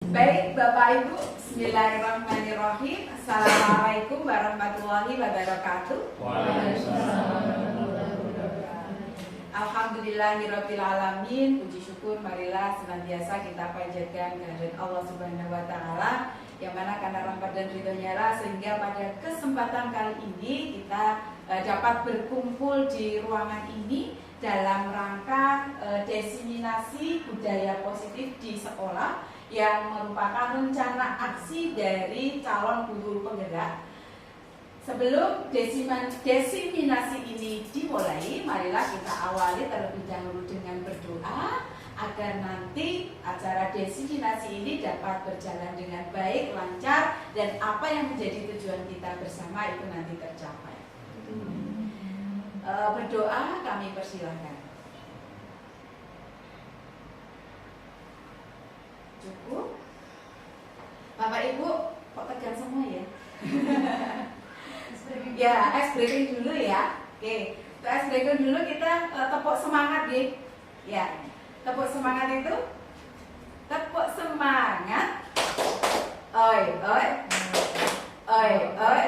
Baik, Bapak Ibu, bismillahirrahmanirrahim. Assalamualaikum warahmatullahi wabarakatuh. Alhamdulillahirabbil alamin. Puji syukur marilah senantiasa kita panjatkan kehadirat Allah Subhanahu wa taala, yang mana karena rahmat dan ridhonya lah sehingga pada kesempatan kali ini kita dapat berkumpul di ruangan ini dalam rangka diseminasi budaya positif di sekolah yang merupakan rencana aksi dari calon guru penggerak. Sebelum diseminasi ini dimulai, marilah kita awali terlebih dahulu dengan berdoa agar nanti acara diseminasi ini dapat berjalan dengan baik, lancar, dan apa yang menjadi tujuan kita bersama itu nanti tercapai. Berdoa kami persilahkan. Cukup? Bapak Ibu kok tegang semua ya? Ya, ice breaking dulu ya. Oke, untuk ice breaking dulu kita tepuk semangat ya. Ya, tepuk semangat itu. Tepuk semangat. Oi, oi. Oi, oi.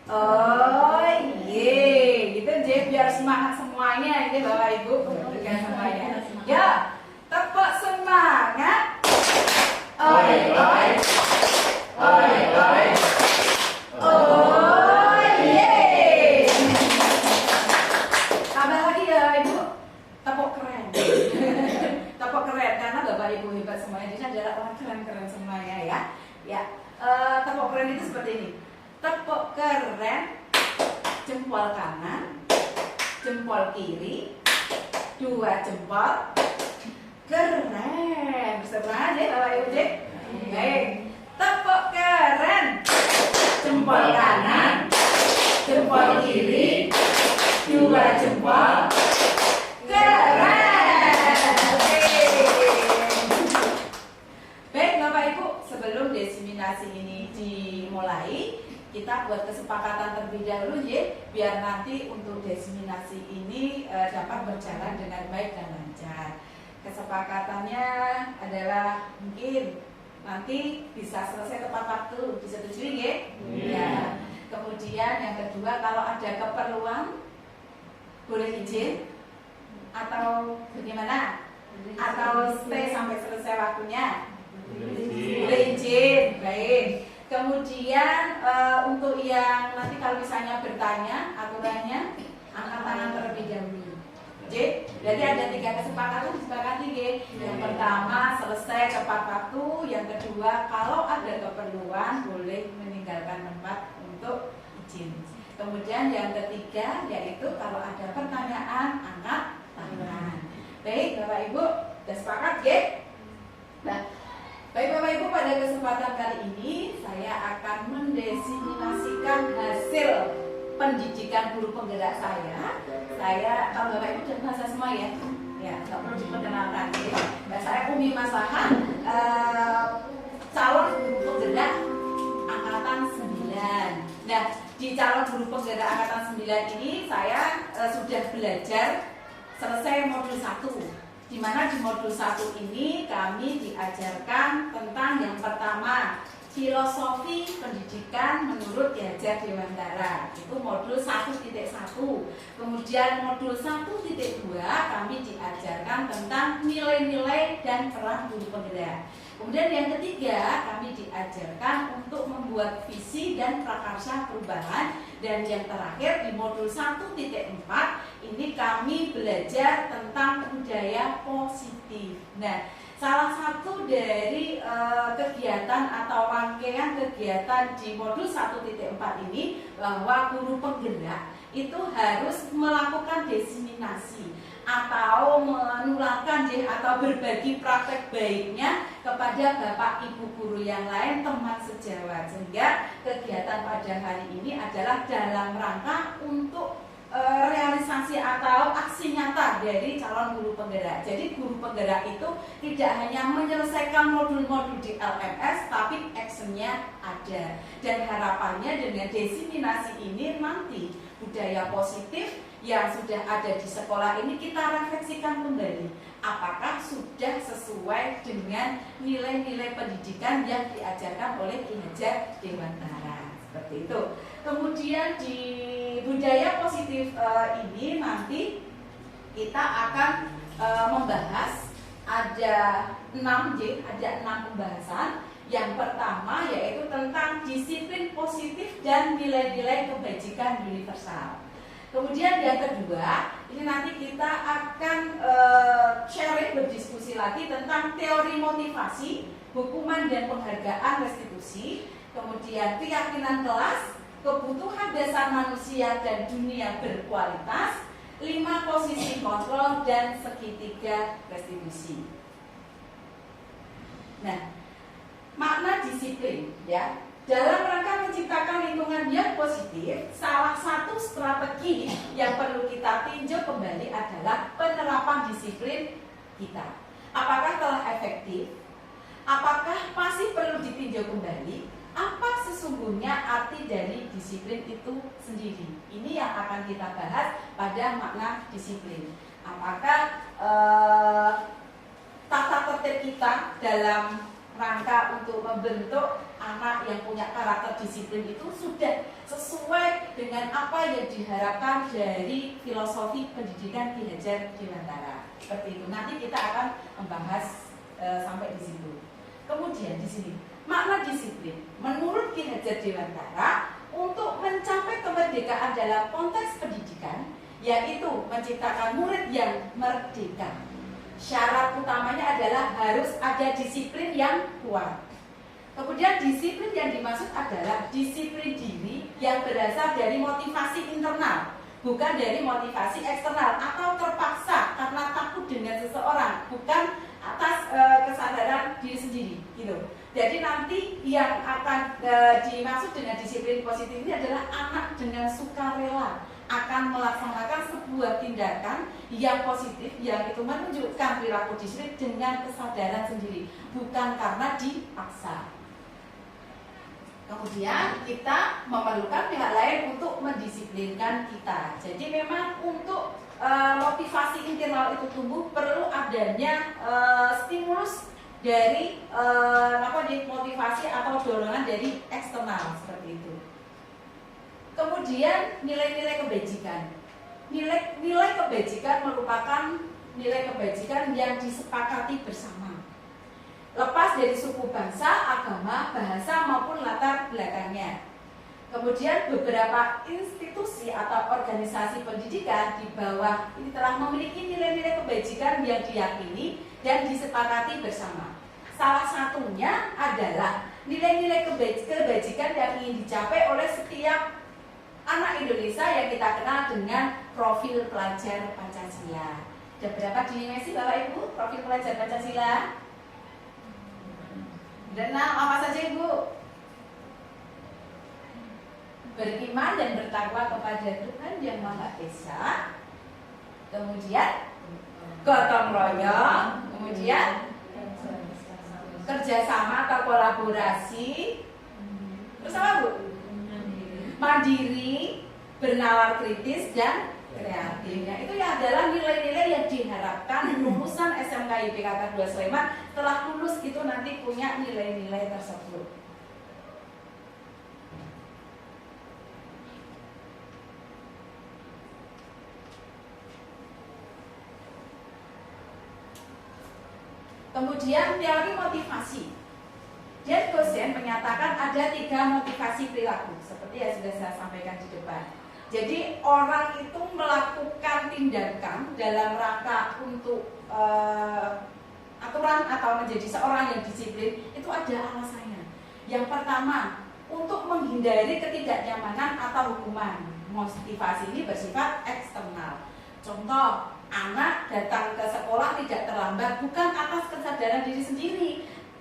Oh iya, gitu aja biar semangat semuanya ini Bapak Ibu, dengan semuanya. Ya, tepuk semangat. Oi, oi. Oi, oi. Oh iya. Tambah lagi ya Ibu, tepuk keren. Tepuk keren karena Bapak Ibu hebat semuanya. Jadi adalah orang keren-keren semuanya ya. Ya, tepuk keren itu seperti ini. Tepuk keren, jempol kanan, jempol kiri, dua jempol, keren. Bersemangat ya Bapak Ibu Cik. Baik, tepuk keren, jempol kanan, jempol kiri, dua jempol, keren. Baik Bapak Ibu, sebelum diseminasi ini dimulai, kita buat kesepakatan terlebih dahulu ya, biar nanti untuk diseminasi ini dapat berjalan dengan baik dan lancar. Kesepakatannya adalah mungkin nanti bisa selesai tepat waktu, disetujui ya? Ya. Kemudian yang kedua, kalau ada keperluan boleh izin atau bagaimana? Atau stay sampai selesai waktunya? Boleh izin, baik. Kemudian untuk yang nanti kalau misalnya bertanya aturannya, angkat tangan terlebih dahulu. Jadi ada 3 kesepakatan disepakati ya. Yang pertama selesai tepat waktu, yang kedua kalau ada keperluan boleh meninggalkan tempat untuk izin. Kemudian yang ketiga yaitu kalau ada pertanyaan angkat tangan. Baik Bapak Ibu, sudah sepakat ya? Nah, baik Bapak Ibu, pada kesempatan kali ini saya akan mendiseminasikan hasil pendidikan guru penggerak saya. Kalau Bapak Ibu sudah bahasa semua ya? Ya, nggak perlu diperkenalkan. Nah, saya Umi Maslahah, calon guru penggerak angkatan 9. Nah, di calon guru penggerak angkatan 9 ini saya sudah belajar selesai modul 1. Di mana di modul 1 ini kami diajarkan tentang yang pertama, filosofi pendidikan menurut Ki Hajar Dewantara. Itu modul 1.1. Kemudian modul 1.2 kami diajarkan tentang nilai-nilai dan peran guru penggerak. Kemudian yang ketiga, kami diajarkan untuk membuat visi dan prakarsa perubahan. Dan yang terakhir di modul 1.4 ini kami belajar tentang budaya positif. Nah, salah satu dari kegiatan atau rangkaian kegiatan di modul 1.4 ini bahwa guru penggerak itu harus melakukan diseminasi atau menularkan atau berbagi praktek baiknya kepada Bapak Ibu guru yang lain, teman sejawat. Sehingga kegiatan pada hari ini adalah dalam rangka untuk realisasi atau aksi nyata dari calon guru penggerak. Jadi guru penggerak itu tidak hanya menyelesaikan modul-modul di LMS, tapi actionnya ada. Dan harapannya dengan diseminasi ini nanti budaya positif yang sudah ada di sekolah ini kita refleksikan kembali. Apakah sudah sesuai dengan nilai-nilai pendidikan yang diajarkan oleh Ki Hajar Dewantara. Seperti itu. Kemudian di budaya positif ini nanti kita akan membahas ada 6 pembahasan. Yang pertama yaitu tentang disiplin positif dan nilai-nilai kebajikan universal. Kemudian yang kedua, ini nanti kita akan sharing, berdiskusi lagi tentang teori motivasi, hukuman dan penghargaan restitusi, kemudian keyakinan kelas, kebutuhan dasar manusia dan dunia berkualitas, 5 posisi kontrol dan segitiga restitusi. Nah, makna disiplin ya. Dalam rangka menciptakan lingkungan yang positif, salah satu strategi yang perlu kita tinjau kembali adalah penerapan disiplin kita. Apakah telah efektif? Apakah masih perlu ditinjau kembali? Apa sesungguhnya arti dari disiplin itu sendiri? Ini yang akan kita bahas pada makna disiplin. Apakah tata tertib kita dalam rangka untuk membentuk anak yang punya karakter disiplin itu sudah sesuai dengan apa yang diharapkan dari filosofi pendidikan Ki Hajar Dewantara. Seperti itu. Nanti kita akan membahas sampai di situ. Kemudian di sini makna disiplin menurut Ki Hajar Dewantara untuk mencapai kemerdekaan dalam konteks pendidikan yaitu menciptakan murid yang merdeka. Syarat utamanya adalah harus ada disiplin yang kuat. Kemudian disiplin yang dimaksud adalah disiplin diri yang berasal dari motivasi internal, bukan dari motivasi eksternal atau terpaksa karena takut dengan seseorang, bukan atas kesadaran diri sendiri, gitu. Jadi nanti yang akan dimaksud dengan disiplin positif ini adalah anak dengan sukarela akan melaksanakan sebuah tindakan yang positif yang itu menunjukkan perilaku disiplin dengan kesadaran sendiri, bukan karena dipaksa. Kemudian kita memerlukan pihak lain untuk mendisiplinkan kita. Jadi memang untuk motivasi internal itu tumbuh perlu adanya stimulus dari motivasi atau dorongan dari eksternal seperti itu. Kemudian nilai-nilai kebajikan. Nilai kebajikan merupakan nilai kebajikan yang disepakati bersama. Lepas dari suku bangsa, agama, bahasa maupun latar belakangnya. Kemudian beberapa institusi atau organisasi pendidikan di bawah ini telah memiliki nilai-nilai kebajikan yang diyakini dan disepakati bersama. Salah satunya adalah nilai-nilai kebajikan yang ingin dicapai oleh setiap anak Indonesia yang kita kenal dengan profil pelajar Pancasila. Ada berapa dimensi Bapak Ibu profil pelajar Pancasila? Dan apa saja Ibu? Beriman dan bertakwa kepada Tuhan Yang Maha Esa. Kemudian gotong royong. Kemudian kerjasama atau kolaborasi. Terus apa Bu? Mandiri, bernalar kritis dan kreatif. Nah, itu yang adalah nilai-nilai yang diharapkan lulusan SMK IPK 2 Sleman setelah lulus itu nanti punya nilai-nilai tersebut. Kemudian teori motivasi. Dan dosen menyatakan ada 3 motivasi perilaku seperti yang sudah saya sampaikan di depan. Jadi orang itu melakukan tindakan dalam rangka untuk aturan atau menjadi seorang yang disiplin itu ada alasannya. Yang pertama, untuk menghindari ketidaknyamanan atau hukuman. Motivasi ini bersifat eksternal. Contoh, anak datang ke sekolah tidak terlambat bukan atas kesadaran diri sendiri,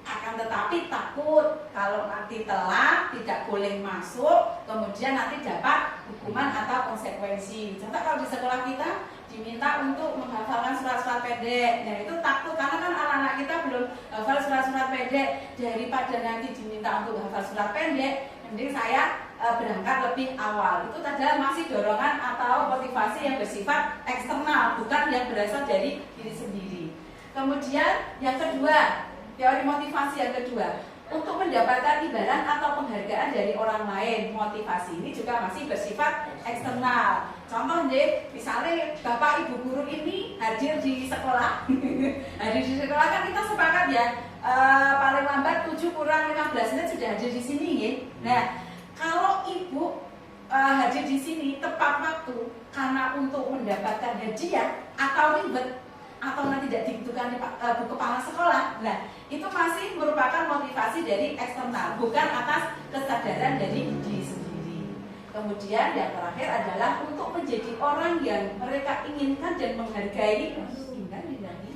akan tetapi nanti takut kalau nanti telat tidak boleh masuk, kemudian nanti dapat hukuman atau konsekuensi. Contoh kalau di sekolah kita diminta untuk menghafalkan surat-surat pendek, nah itu takut karena kan anak-anak kita belum hafal surat-surat pendek. Daripada nanti diminta untuk hafal surat pendek, mending saya berangkat lebih awal. Itu adalah masih dorongan atau motivasi yang bersifat eksternal, bukan yang berasal dari diri sendiri. Kemudian yang kedua, teori motivasi yang kedua, untuk mendapatkan imbalan atau penghargaan dari orang lain. Motivasi ini juga masih bersifat eksternal. Contoh nih, misalnya bapak ibu guru ini hadir di sekolah. Hadir di sekolah kan kita sepakat ya, paling lambat 7 kurang 15 menit sudah hadir di sini ya. Nah, kalau ibu hadir di sini tepat waktu karena untuk mendapatkan hadiah atau ribet atau nanti tidak dibutuhkan di buku kepala sekolah, nah itu masih merupakan motivasi dari eksternal, bukan atas kesadaran dari diri sendiri. Kemudian yang terakhir adalah untuk menjadi orang yang mereka inginkan dan menghargai. Nanti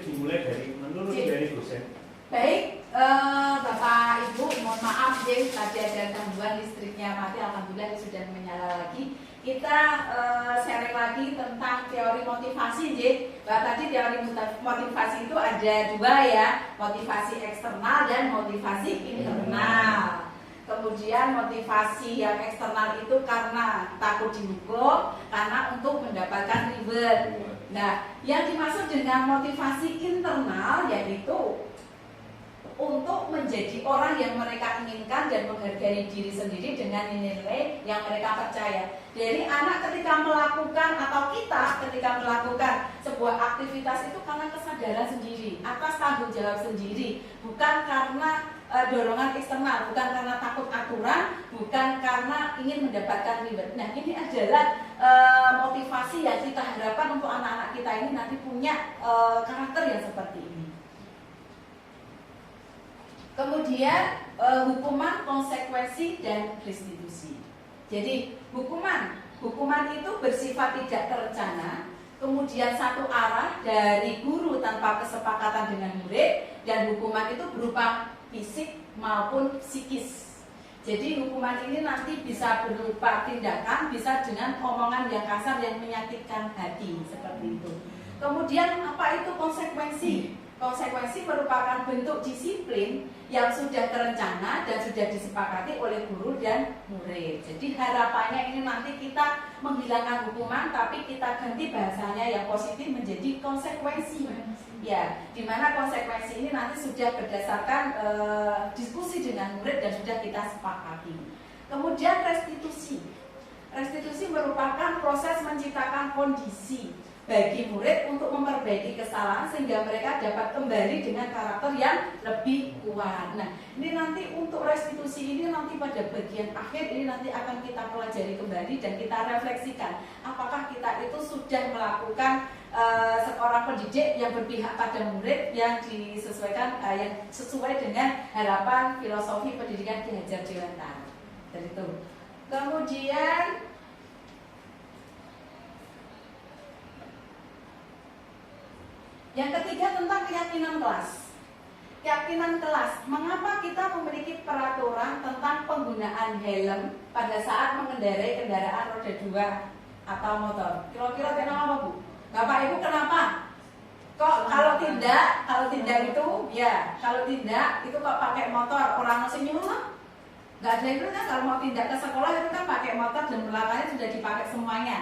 dimulai dari menurut dari dosen. Baik, Bapak Ibu, mohon maaf ya, tadi ada gangguan listriknya mati, alhamdulillah sudah menyala lagi. Kita sharing lagi tentang teori motivasi ya. Tadi teori motivasi itu ada dua ya, motivasi eksternal dan motivasi internal. Kemudian motivasi yang eksternal itu karena takut dihukum, karena untuk mendapatkan reward. Nah, yang dimaksud dengan motivasi internal yaitu untuk menjadi orang yang mereka inginkan dan menghargai diri sendiri dengan nilai yang mereka percaya. Jadi anak ketika melakukan atau kita ketika melakukan sebuah aktivitas itu karena kesadaran sendiri, atas tanggung jawab sendiri, bukan karena dorongan eksternal, bukan karena takut aturan, bukan karena ingin mendapatkan reward. Nah, ini adalah motivasi yang kita harapkan untuk anak-anak kita ini nanti punya karakter yang seperti ini. Kemudian hukuman, konsekuensi, dan restitusi. Jadi hukuman itu bersifat tidak terencana, kemudian satu arah dari guru tanpa kesepakatan dengan murid, dan hukuman itu berupa fisik maupun psikis. Jadi hukuman ini nanti bisa berupa tindakan, bisa dengan omongan yang kasar yang menyakitkan hati, seperti itu. Kemudian apa itu konsekuensi? Konsekuensi merupakan bentuk disiplin yang sudah terencana dan sudah disepakati oleh guru dan murid. Jadi harapannya ini nanti kita menghilangkan hukuman, tapi kita ganti bahasanya yang positif menjadi konsekuensi. Ya, di mana konsekuensi ini nanti sudah berdasarkan diskusi dengan murid dan sudah kita sepakati. Kemudian restitusi. Restitusi merupakan proses menciptakan kondisi bagi murid untuk memperbaiki kesalahan sehingga mereka dapat kembali dengan karakter yang lebih kuat. Nah, ini nanti untuk restitusi ini nanti pada bagian akhir ini nanti akan kita pelajari kembali dan kita refleksikan apakah kita itu sudah melakukan seorang pendidik yang berpihak pada murid yang disesuaikan yang sesuai dengan harapan filosofi pendidikan Ki Hajar Dewantara. Dan itu. Kemudian yang ketiga tentang keyakinan kelas. Keyakinan kelas, mengapa kita memiliki peraturan tentang penggunaan helm pada saat mengendarai kendaraan roda 2 atau motor? Kira-kira kenapa Bu? Bapak Ibu kenapa? Kok kalau tidak itu ya, kalau tidak itu kok pakai motor, orang masih nyuruh? Gak ada itu kan, kalau mau tindak ke sekolah itu kan pakai motor dan belakangnya sudah dipakai semuanya.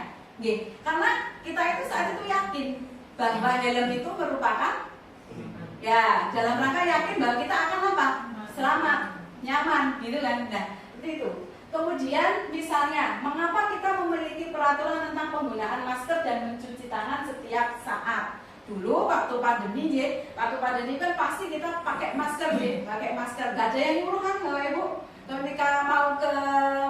Karena kita itu saat itu yakin bahwa helm itu merupakan ya dalam rangka yakin bahwa kita akan apa? Selamat, nyaman, gitu kan? Nah, seperti itu. Kemudian misalnya, mengapa kita memiliki peraturan tentang penggunaan masker dan mencuci tangan setiap saat? Dulu waktu pandemi kan pasti kita pakai masker pakai masker. Gak ada yang nyuruh kan, Bapak Ibu? Ketika mau ke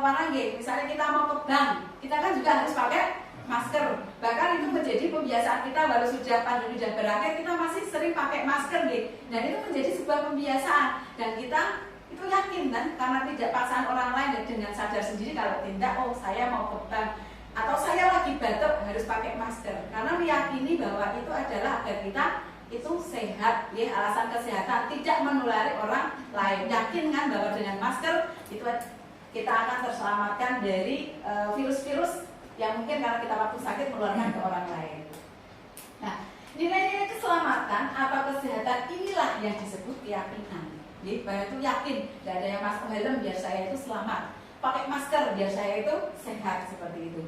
mana misalnya kita mau ke bank, kita kan juga harus pakai masker. Bahkan itu menjadi kebiasaan kita, baru sudah pandemi sudah berakhir kita masih sering pakai masker dan itu menjadi sebuah kebiasaan dan kita itu yakin kan, karena tidak paksaan orang lain dan dengan sadar sendiri kalau tidak, oh saya mau ke bank atau saya lagi batuk harus pakai masker, karena meyakini bahwa itu adalah agar kita itu sehat, ya, alasan kesehatan, tidak menulari orang lain. Yakin kan bahwa dengan masker itu kita akan terselamatkan dari virus-virus yang mungkin karena kita waktu sakit menularkan ke orang lain. Nah, nilai-nilai keselamatan atau kesehatan inilah yang disebut keyakinan. Jadi bahwa itu yakin, tidak ada yang masuk helm biar saya itu selamat, pakai masker biar saya itu sehat, seperti itu.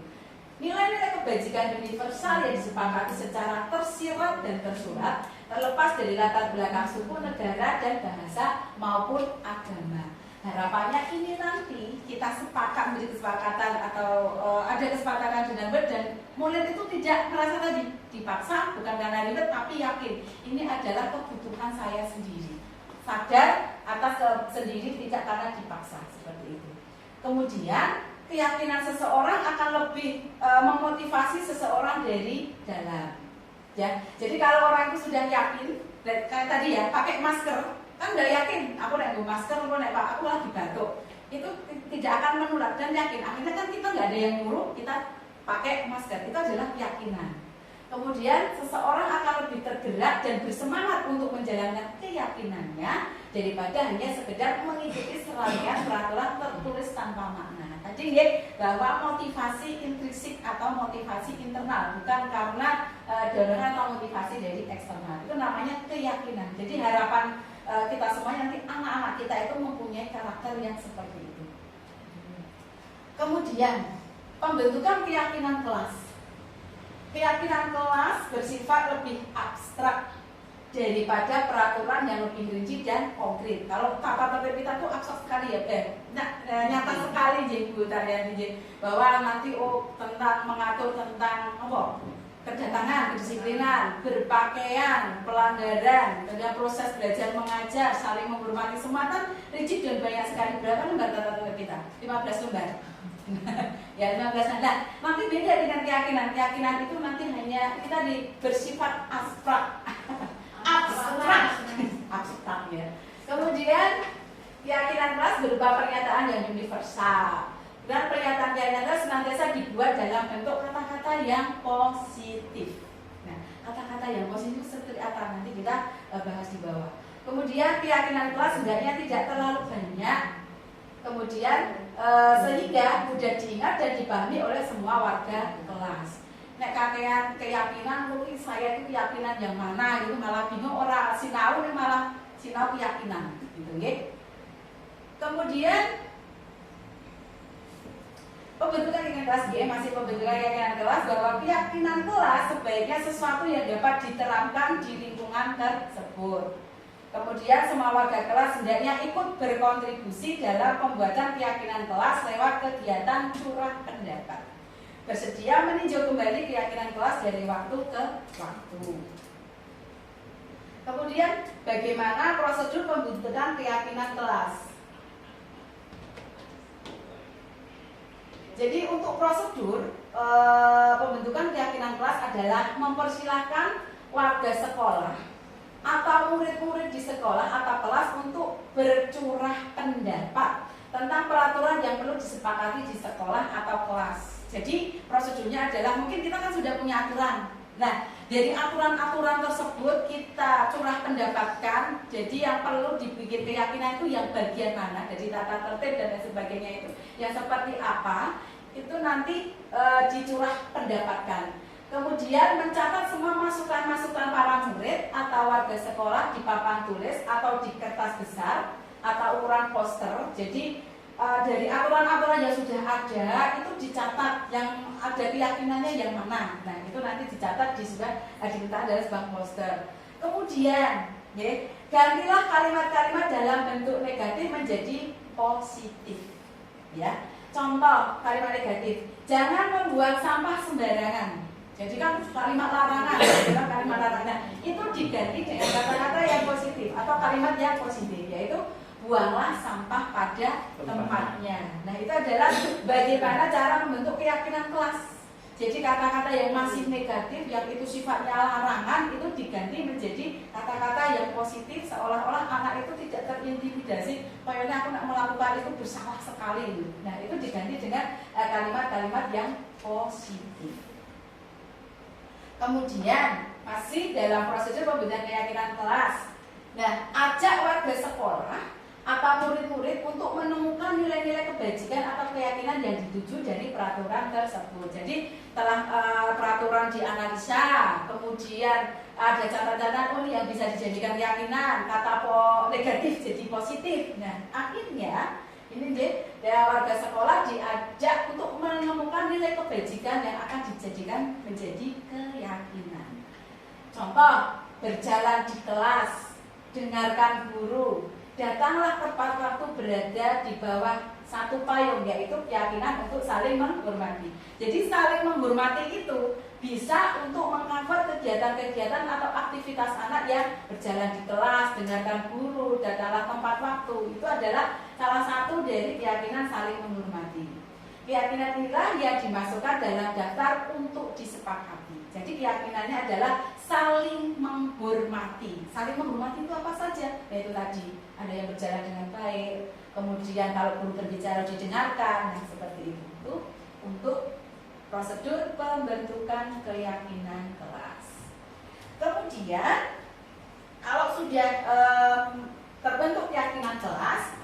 Nilai-nilai kebajikan universal yang disepakati secara tersirat dan tersurat, terlepas dari latar belakang suku, negara, dan bahasa maupun agama. Harapannya ini nanti kita sepakat menjadi kesepakatan atau ada kesepakatan dengan benar, dan murid itu tidak merasa tadi dipaksa, bukan karena ribet, tapi yakin ini adalah kebutuhan saya sendiri, sadar atas sendiri, tidak karena dipaksa, seperti itu. Kemudian keyakinan seseorang akan lebih memotivasi seseorang dari dalam. Ya, jadi kalau orang itu sudah yakin, kayak tadi ya, pakai masker, kan udah yakin, aku naik masker, aku lagi batuk, itu tidak akan menular dan yakin. Akhirnya kan kita nggak ada yang nyuruh, kita pakai masker, itu adalah keyakinan. Kemudian seseorang akan lebih tergerak dan bersemangat untuk menjalankan keyakinannya daripada hanya sekedar mengikuti serangkaian peraturan tertulis tanpa makna. Tadi ya, bahwa motivasi intrinsik atau motivasi internal, bukan karena dorongan atau motivasi dari eksternal. Itu namanya keyakinan. Jadi harapan kita semua nanti anak-anak kita itu mempunyai karakter yang seperti itu. Kemudian pembentukan keyakinan kelas. Keyakinan kelas bersifat lebih abstrak daripada peraturan yang lebih rinci dan konkret. Kalau tata tertib kita tuh abstrak sekali ya, nyata sekali Bu Tarian, bahwa nanti tentang mengatur tentang apa? Kedatangan, kedisiplinan, berpakaian, pelanggaran, dengan proses belajar mengajar, saling menghormati semua kan rigid dan banyak sekali. Berapa lembar tata tertib kita? 15 lembar. Ya 15. Nah, nanti beda dengan keyakinan. Keyakinan itu nanti hanya kita bersifat abstrak. Abstrak ya. Kemudian keyakinan kelas berupa pernyataan yang universal. Dan pernyataan keyakinan kelas senantiasa dibuat dalam bentuk kata-kata yang positif. Nah, kata-kata yang positif seperti apa nanti kita bahas di bawah. Kemudian keyakinan kelas sebenarnya tidak terlalu banyak. Kemudian sehingga mudah diingat dan dipahami oleh semua warga kelas. Nek kakean keyakinan mungkin saya itu keyakinan yang mana itu malah bingung, orang sinau ini malah sinau keyakinan gitu nggih. Kemudian pembentukan keyakinan kelas masih pembentukan keyakinan kelas, bahwa keyakinan kelas sebaiknya sesuatu yang dapat diterapkan di lingkungan tersebut. Kemudian semua warga kelas hendaknya ikut berkontribusi dalam pembuatan keyakinan kelas lewat kegiatan curah pendapat. Bersedia meninjau kembali keyakinan kelas dari waktu ke waktu. Kemudian bagaimana prosedur pembentukan keyakinan kelas? Jadi untuk prosedur pembentukan keyakinan kelas adalah mempersilahkan warga sekolah atau murid-murid di sekolah atau kelas untuk bercurah pendapat tentang peraturan yang perlu disepakati di sekolah atau kelas. Jadi prosedurnya adalah mungkin kita kan sudah punya aturan. Nah, dari aturan-aturan tersebut kita curah pendapatkan. Jadi yang perlu dibikin keyakinan itu yang bagian mana, dari tata tertib dan lain sebagainya itu. Yang seperti apa, itu nanti dicurah pendapatkan. Kemudian mencatat semua masukan-masukan para murid atau warga sekolah di papan tulis atau di kertas besar atau ukuran poster. Jadi dari aturan-aturan yang sudah ada itu dicatat yang ada keyakinannya yang mana. Nah itu nanti dicatat di sebelah diletakkan dalam sebuah poster. Kemudian gantilah kalimat-kalimat dalam bentuk negatif menjadi positif. Ya, contoh kalimat negatif: jangan membuang sampah sembarangan. Jadi kan kalimat larangan, kalimat larangan itu diganti dengan kata-kata yang positif atau kalimat yang positif, yaitu buanglah sampah pada tempatnya. Nah itu adalah bagaimana cara membentuk keyakinan kelas. Jadi kata-kata yang masih negatif, yang itu sifatnya larangan, itu diganti menjadi kata-kata yang positif, seolah-olah anak itu tidak terintimidasi. Pokoknya aku nak melakukan itu bersalah sekali. Nah, itu diganti dengan kalimat-kalimat yang positif. Kemudian masih dalam prosedur pembinaan keyakinan kelas. Nah, ajak warga sekolah atau murid-murid untuk menemukan nilai-nilai kebajikan atau keyakinan yang dituju dari peraturan tersebut. Jadi telah peraturan dianalisa, kemudian ada catatan yang bisa dijadikan keyakinan, kata negatif jadi positif. Nah, akhirnya ini warga sekolah diajak untuk menemukan nilai kebajikan yang akan dijadikan menjadi keyakinan. Contoh, berjalan di kelas, dengarkan guru, datanglah tepat waktu berada di bawah satu payung, yaitu keyakinan untuk saling menghormati. Jadi saling menghormati itu bisa untuk mengcover kegiatan-kegiatan atau aktivitas anak yang berjalan di kelas, dengarkan guru, datanglah tepat waktu. Itu adalah salah satu dari keyakinan saling menghormati. Keyakinan inilah yang dimasukkan dalam daftar untuk disepakati. Jadi keyakinannya adalah saling menghormati. Saling menghormati itu apa saja? Yaitu tadi, ada yang berjalan dengan baik, kemudian kalau guru berbicara didengarkan, nah seperti itu untuk prosedur pembentukan keyakinan kelas. Kemudian kalau sudah terbentuk keyakinan kelas,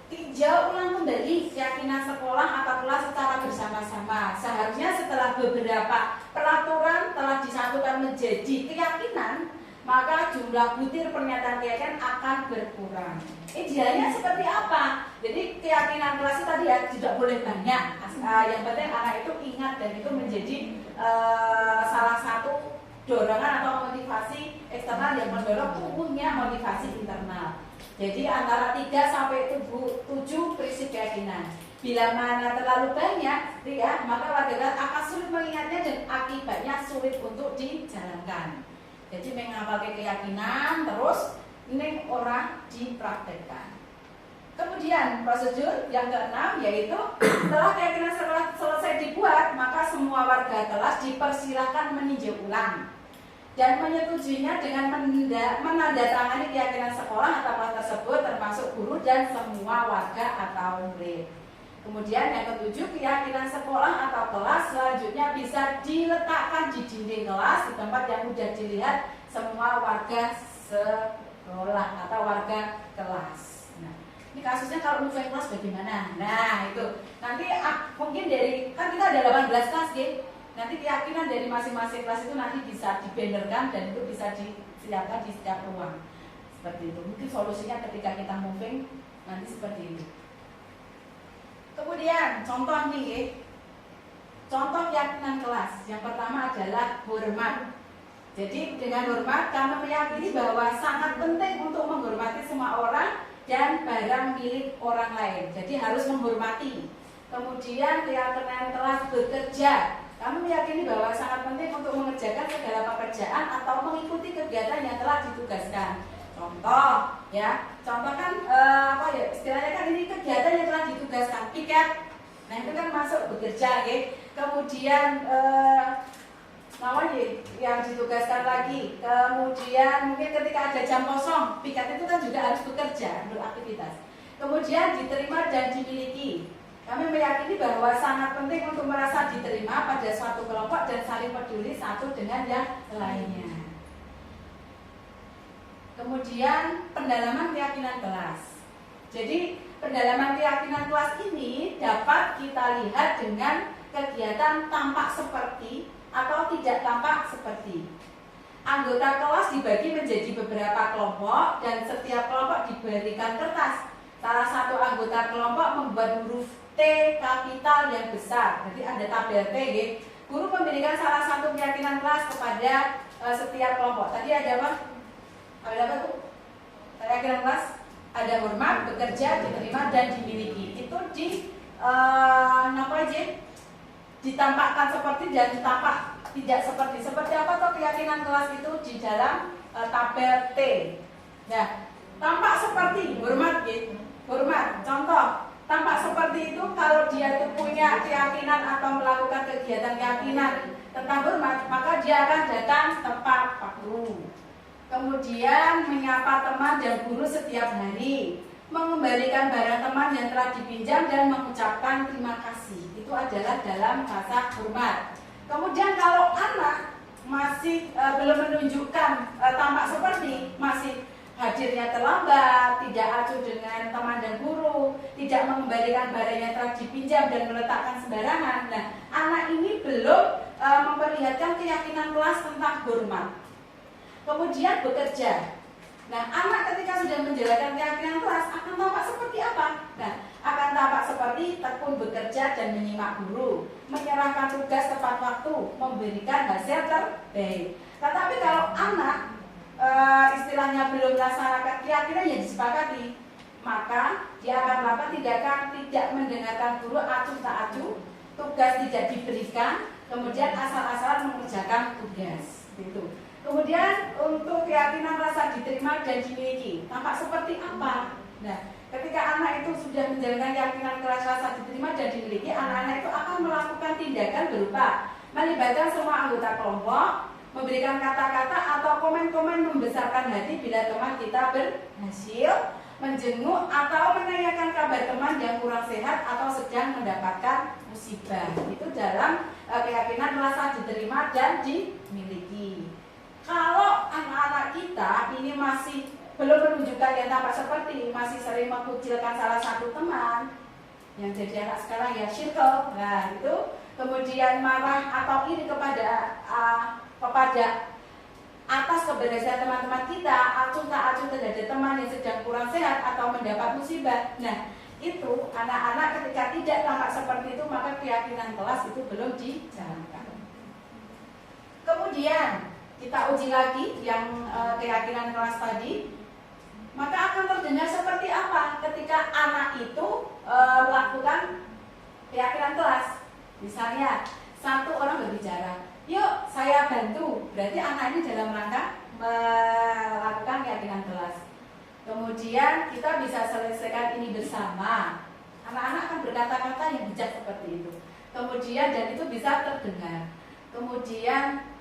tinjau ulang kembali keyakinan sekolah atau kelas secara bersama-sama. Seharusnya setelah beberapa peraturan telah disatukan menjadi keyakinan, maka jumlah butir pernyataan keyakinan akan berkurang. Idealnya seperti apa? Jadi keyakinan kelas itu tadi ya tidak boleh banyak. Yang penting anak itu ingat dan itu menjadi salah satu dorongan atau motivasi eksternal yang mendorong tumbuhnya motivasi internal. Jadi antara 3 sampai 7 prinsip keyakinan. Bila mana terlalu banyak, ya, maka warga akan sulit mengingatnya dan akibatnya sulit untuk dijalankan. Jadi menghafal keyakinan terus ini orang dipraktekkan. Kemudian prosedur yang keenam yaitu setelah keyakinan selesai dibuat, maka semua warga kelas dipersilahkan meninjau ulang dan menyetujuinya dengan menandatangani keyakinan sekolah atau kelas tersebut termasuk guru dan semua warga atau murid. Kemudian yang ketujuh, keyakinan sekolah atau kelas selanjutnya bisa diletakkan di dinding kelas di tempat yang mudah dilihat semua warga sekolah atau warga kelas. Nah, ini kasusnya kalau moving kelas bagaimana? Nah, itu nanti mungkin dari kan kita ada 18 kelas, gitu. Nanti keyakinan dari masing-masing kelas itu nanti bisa dibannerkan dan itu bisa disiapkan di setiap ruang. Seperti itu. Mungkin solusinya ketika kita moving nanti seperti itu. Kemudian contoh nih, contoh keyakinan kelas. Yang pertama adalah hormat. Jadi dengan hormat kami meyakini bahwa sangat penting untuk menghormati semua orang dan barang milik orang lain. Jadi harus menghormati. Kemudian keyakinan kelas bekerja. Kami meyakini bahwa sangat penting untuk mengerjakan segala pekerjaan atau mengikuti kegiatan yang telah ditugaskan. Contoh, ya, contoh kan istilahnya kan ini kegiatan yang telah ditugaskan, piket. Nah itu kan masuk bekerja, ya. Kemudian yang ditugaskan lagi. Kemudian mungkin ketika ada jam kosong, piket itu kan juga harus bekerja untuk aktivitas. Kemudian diterima dan dimiliki. Kami meyakini bahwa sangat penting untuk merasa diterima pada suatu kelompok dan saling peduli satu dengan yang lainnya. Kemudian pendalaman keyakinan kelas. Jadi pendalaman keyakinan kelas ini dapat kita lihat dengan kegiatan tampak seperti atau tidak tampak seperti. Anggota kelas dibagi menjadi beberapa kelompok dan setiap kelompok diberikan kertas. Salah satu anggota kelompok membuat huruf T kapital yang besar. Jadi ada tabel T, ya. Guru memberikan salah satu keyakinan kelas kepada setiap kelompok. Tadi ada apa? Ada apa tuh? Keyakinan kelas ada hormat, bekerja, diterima dan dimiliki. Itu ditampakkan seperti dan ditampak tidak seperti. Seperti apa tuh keyakinan kelas itu di dalam tabel T. Nah, tampak seperti hormat, gitu. Hormat. Contoh, tampak seperti itu kalau dia itu punya keyakinan atau melakukan kegiatan keyakinan tentang hormat, maka dia akan datang tepat waktu. Kemudian menyapa teman dan guru setiap hari, mengembalikan barang teman yang telah dipinjam dan mengucapkan terima kasih. Itu adalah dalam bahasa hormat. Kemudian kalau anak masih belum menunjukkan tampak seperti masih hadirnya terlambat, tidak acuh dengan teman dan guru, tidak mengembalikan barang yang telah dipinjam dan meletakkan sembarangan. Nah, anak ini belum memperlihatkan keyakinan kelas tentang hormat. Kemudian bekerja. Nah, anak ketika sudah menjalankan keyakinan kelas akan tampak seperti apa? Nah, akan tampak seperti tekun bekerja dan menyimak guru, menyerahkan tugas tepat waktu, memberikan hasil terbaik. Tetapi kalau anak istilahnya belum melaksanakan keyakinan yang disepakati, maka dia akan melakukan tindakan tidak mendengarkan guru, acuh tak acuh, tugas tidak diberikan, kemudian asal-asalan mengerjakan tugas. Gitu. Kemudian untuk keyakinan rasa diterima dan dimiliki, tampak seperti apa? Nah, ketika anak itu sudah menjalankan keyakinan kelas rasa diterima dan dimiliki, anak-anak itu akan melakukan tindakan berupa melibatkan semua anggota kelompok, memberikan kata-kata atau komen-komen membesarkan hati bila teman kita berhasil, menjenguk atau menanyakan kabar teman yang kurang sehat atau sedang mendapatkan musibah. Itu dalam keyakinan merasa diterima dan dimiliki. Kalau anak-anak kita ini masih belum menunjukkan yang tampak seperti masih sering mengucilkan salah satu teman, yang jadi anak sekarang ya circle, nah itu kemudian marah atau iri kepada atas keberhasilan teman-teman kita, acuh tak acuh terhadap teman yang sedang kurang sehat atau mendapat musibah. Nah, itu anak-anak ketika tidak tampak seperti itu, maka keyakinan kelas itu belum dijalankan. Kemudian kita uji lagi yang keyakinan kelas tadi, maka akan terdengar seperti apa ketika anak itu melakukan keyakinan kelas. Misalnya satu orang berbicara, yuk saya bantu, berarti anak ini dalam rangka melakukan keyakinan kelas. Kemudian kita bisa selesaikan ini bersama. Anak-anak akan berkata-kata yang bijak seperti itu. Kemudian dan itu bisa terdengar. Kemudian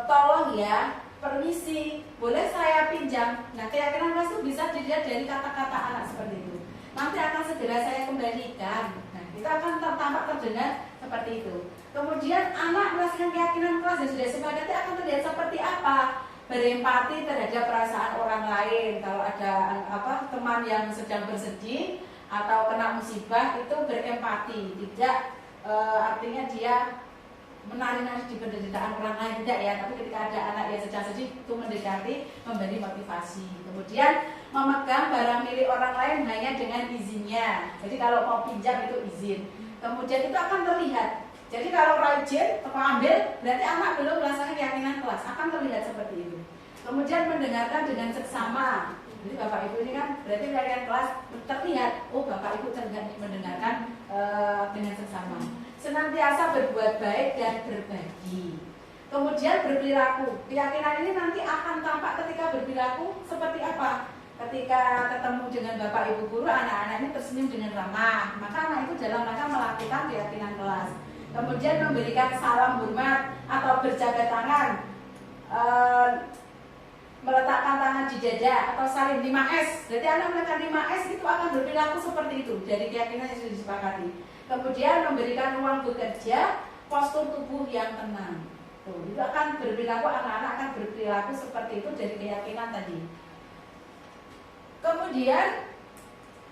tolong ya, permisi, boleh saya pinjam. Nah, keyakinan kelas itu bisa dilihat dari kata-kata anak seperti itu. Nanti akan segera saya kembalikan. Nah, itu akan tampak terdengar seperti itu. Kemudian anak merasakan keyakinan kelas dan sudah sepakati akan terlihat seperti apa? Berempati terhadap perasaan orang lain. Kalau ada teman yang sedang bersedih atau kena musibah, itu berempati. Tidak artinya dia menari-nari di penderitaan orang lain, tidak ya. Tapi ketika ada anak yang sedang sedih, itu mendekati, memberi motivasi. Kemudian memegang barang milik orang lain hanya dengan izinnya. Jadi kalau mau pinjam itu izin. Kemudian itu akan terlihat. Jadi kalau rajin, ambil, berarti anak belum merasakan keyakinan kelas, akan terlihat seperti itu. Kemudian mendengarkan dengan seksama. Jadi Bapak Ibu ini kan berarti keyakinan kelas terlihat, oh Bapak Ibu terlihat mendengarkan dengan seksama. Senantiasa berbuat baik dan berbagi. Kemudian berperilaku. Keyakinan ini nanti akan tampak ketika berperilaku seperti apa? Ketika ketemu dengan Bapak Ibu guru, anak-anak ini tersenyum dengan ramah, maka anak itu dalam rangka melakukan keyakinan kelas. Kemudian memberikan salam hormat atau berjabat tangan, meletakkan tangan di dada atau saling 5S. Jadi anak melakukan 5S itu akan berperilaku seperti itu dari keyakinan yang sudah disepakati. Kemudian memberikan ruang bekerja, postur tubuh yang tenang. Tuh, itu akan berperilaku, anak-anak akan berperilaku seperti itu dari keyakinan tadi. Kemudian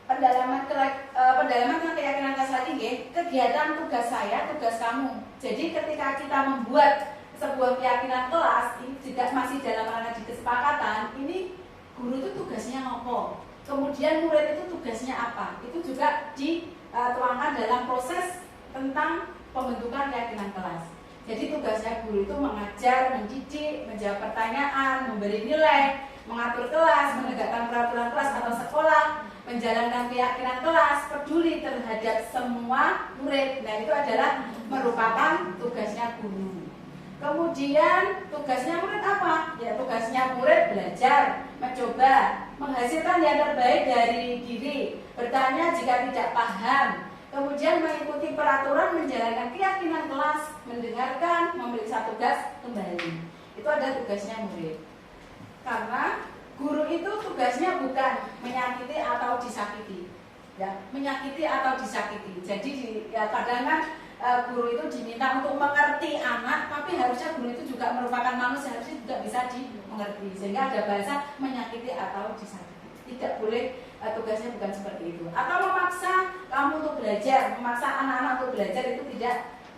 pendalaman tentang keyakinan kelas tadi, kegiatan tugas saya, tugas kamu. Jadi ketika kita membuat sebuah keyakinan kelas, ini juga masih dalam rangka kesepakatan, ini guru itu tugasnya apa? Kemudian murid itu tugasnya apa? Itu juga dituangkan dalam proses tentang pembentukan keyakinan kelas. Jadi tugasnya guru itu mengajar, mendidik, menjawab pertanyaan, memberi nilai, mengatur kelas, menegakkan peraturan kelas atau sekolah, menjalankan keyakinan kelas, peduli terhadap semua murid. Nah, itu adalah merupakan tugasnya guru. Kemudian tugasnya murid apa? Ya, tugasnya murid belajar, mencoba, menghasilkan yang terbaik dari diri, bertanya jika tidak paham, kemudian mengikuti peraturan, menjalankan keyakinan kelas, mendengarkan, memeriksa tugas kembali. Itu ada tugasnya murid. Karena guru itu tugasnya bukan menyakiti atau disakiti, ya, menyakiti atau disakiti. Jadi ya, kadang kan guru itu diminta untuk mengerti anak, tapi harusnya guru itu juga merupakan manusia, harusnya juga bisa dimengerti. Sehingga ada bahasa menyakiti atau disakiti. Tidak boleh, tugasnya bukan seperti itu. Atau memaksa kamu untuk belajar, memaksa anak-anak untuk belajar itu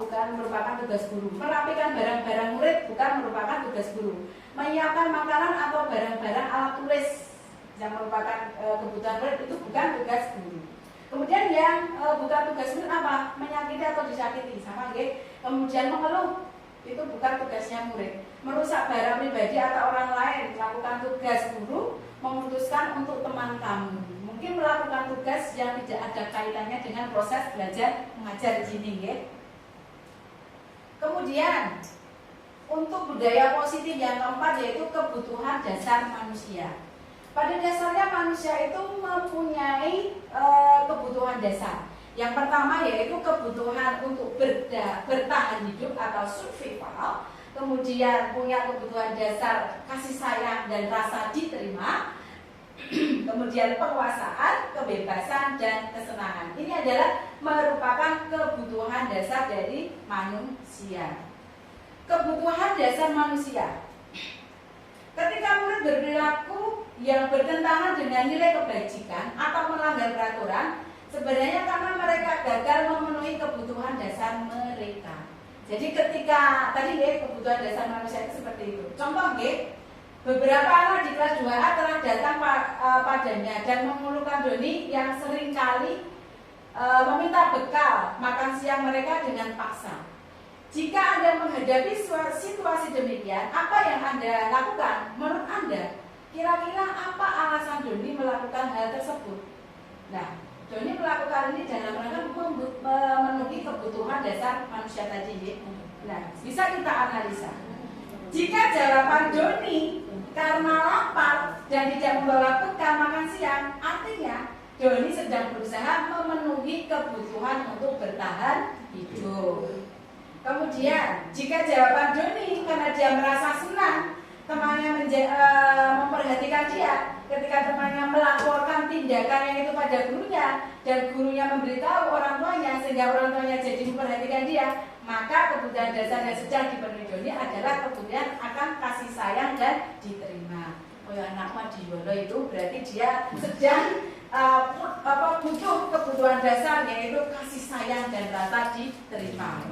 bukan merupakan tugas guru. Merapikan barang-barang murid bukan merupakan tugas guru. Menyiapkan makanan atau barang-barang alat tulis yang merupakan kebutuhan murid itu bukan tugas guru. Kemudian yang bukan tugas murid apa? Menyakiti atau disakiti, sama gitu. Kemudian mengeluh, itu bukan tugasnya murid. Merusak barang pribadi atau orang lain, melakukan tugas guru, memutuskan untuk teman kamu. Mungkin melakukan tugas yang tidak ada kaitannya dengan proses belajar mengajar di sini, ya. Kemudian untuk budaya positif yang keempat yaitu kebutuhan dasar manusia. Pada dasarnya manusia itu mempunyai kebutuhan dasar. Yang pertama yaitu kebutuhan untuk bertahan hidup atau survival. Kemudian punya kebutuhan dasar kasih sayang dan rasa diterima. Kemudian penguasaan, kebebasan, dan kesenangan. Ini adalah merupakan kebutuhan dasar dari manusia. Kebutuhan dasar manusia. Ketika murid berperilaku yang bertentangan dengan nilai kebajikan atau melanggar peraturan, sebenarnya karena mereka gagal memenuhi kebutuhan dasar mereka. Jadi ketika tadi ya, kebutuhan dasar manusia itu seperti itu. Contoh ya, beberapa anak di kelas 2A telah datang padanya dan mengeluhkan Doni yang seringkali meminta bekal makan siang mereka dengan paksa. Jika Anda menghadapi situasi demikian, apa yang Anda lakukan? Menurut Anda, kira-kira apa alasan Doni melakukan hal tersebut? Nah, Doni melakukan ini dalam rangka memenuhi kebutuhan dasar manusia tadi. Ya? Nah, bisa kita analisa. Jika jawaban Doni karena lapar dan tidak membawa bekal makan siang, artinya Doni sedang berusaha memenuhi kebutuhan untuk bertahan hidup. Kemudian, jika jawaban Doni karena dia merasa senang temannya memperhatikan dia, ketika temannya melaporkan tindakannya itu pada gurunya dan gurunya memberitahu orang tuanya sehingga orang tuanya jadi memperhatikan dia, maka kebutuhan dasar yang sedang dipenuhi Doni adalah kebutuhan akan kasih sayang dan diterima. Oh ya, anak Madiono itu berarti dia sedang butuh kebutuhan dasar yaitu kasih sayang dan rasa diterima.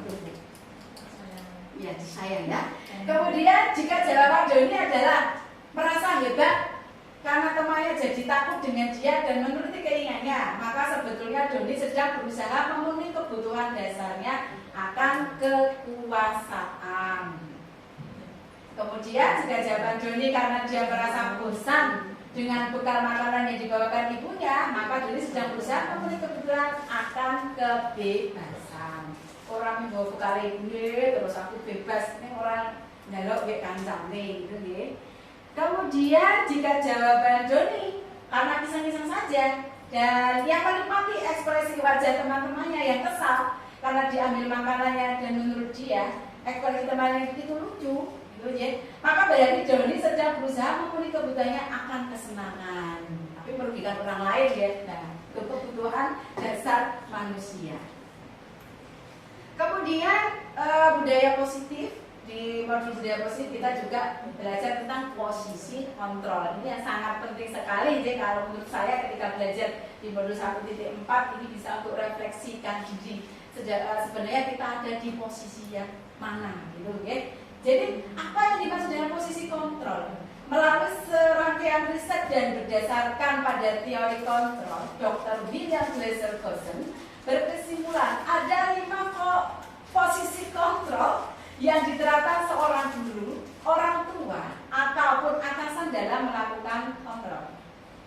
Ya, disayang ya. Kemudian jika jawaban Doni adalah merasa hebat karena temannya jadi takut dengan dia dan menuruti keinginannya, maka sebetulnya Doni sedang berusaha memenuhi kebutuhan dasarnya akan kekuasaan. Kemudian jika jawaban Doni karena dia merasa bosan dengan bekal makanan yang dibawakan ibunya, maka Doni sedang berusaha memenuhi kebutuhan akan kebebasan. Orang membawa bekal ibunya terus aku bebas, ini orang nyalok kayak kancane gitu ya. Kemudian jika jawaban Doni karena kisah-kisah saja dan yang menikmati ekspresi wajah teman-temannya yang kesal karena diambil makanannya dan menurut dia ekspresi temannya itu lucu gitu ya, maka berarti Doni sedang berusaha memenuhi kebutuhannya akan kesenangan, tapi merugikan orang lain ya. Nah, kebutuhan dasar manusia. Kemudian budaya positif. Di modul budaya positif kita juga belajar tentang posisi kontrol. Ini yang sangat penting sekali. Jadi kalau menurut saya ketika belajar di modul 1.4 ini bisa untuk refleksikan diri. Sebenarnya kita ada di posisi yang mana gitu ya. Jadi apa yang dimaksud dengan posisi kontrol? Melalui serangkaian riset dan berdasarkan pada teori kontrol, Dr. William Glasser Cousin berkesimpulan ada 5 posisi kontrol yang diterapkan seorang guru, orang tua, ataupun atasan dalam melakukan kontrol.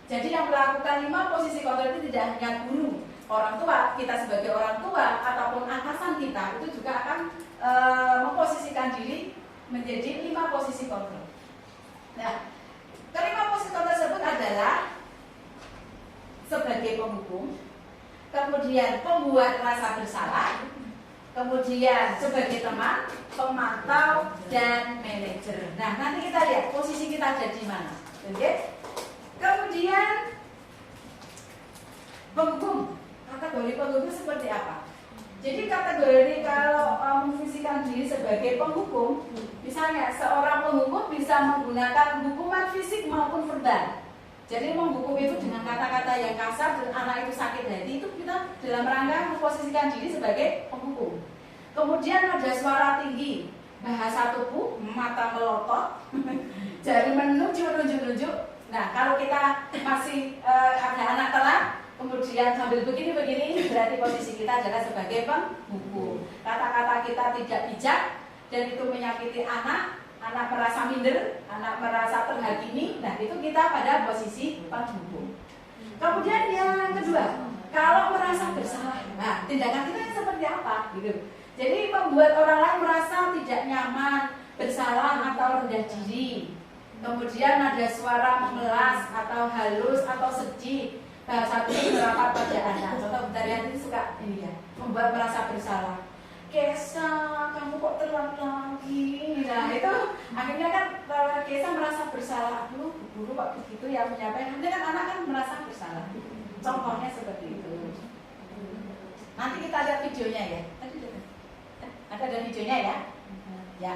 Jadi yang melakukan 5 posisi kontrol itu tidak hanya guru, orang tua, kita sebagai orang tua, ataupun atasan kita itu juga akan memposisikan diri menjadi 5 posisi kontrol. Nah, ke-5 posisi kontrol tersebut adalah sebagai penghukum, kemudian pembuat rasa bersalah, kemudian sebagai teman, pemantau, dan manajer. Nah, nanti kita lihat posisi kita ada di mana. Oke? Kemudian penghukum. Kategori penghukum seperti apa? Jadi kategori kalau memfungsikan diri sebagai penghukum, misalnya seorang penghukum bisa menggunakan hukuman fisik maupun verbal. Jadi menghukum itu dengan kata-kata yang kasar dan anak itu sakit hati, itu kita dalam rangka memposisikan diri sebagai penghukum. Kemudian ada suara tinggi, bahasa tubuh, mata melotot, jari menunjuk. Nah, kalau kita masih ada anak telat, kemudian sambil begini, berarti posisi kita adalah sebagai penghukum. Kata-kata kita tidak bijak dan itu menyakiti anak merasa minder, anak merasa terhakimi. Nah, itu kita pada posisi penghukum. Kemudian yang kedua, kalau merasa bersalah, nah tindakan kita yang seperti apa? Gitu. Jadi membuat orang lain merasa tidak nyaman, bersalah atau rendah diri. Kemudian ada suara memelas atau halus atau sedih. Bahasa tubuh merapat pada anak. Contoh bentar yang ini suka ini ya, membuat merasa bersalah. Kesa, kamu kok telat lagi? Nah itu akhirnya kan Kesa merasa bersalah. Aduh, guru kok begitu ya menyampaikan. Nanti kan anak kan merasa bersalah. Contohnya seperti itu. Nanti kita lihat videonya ya. Ada videonya ya. Ya.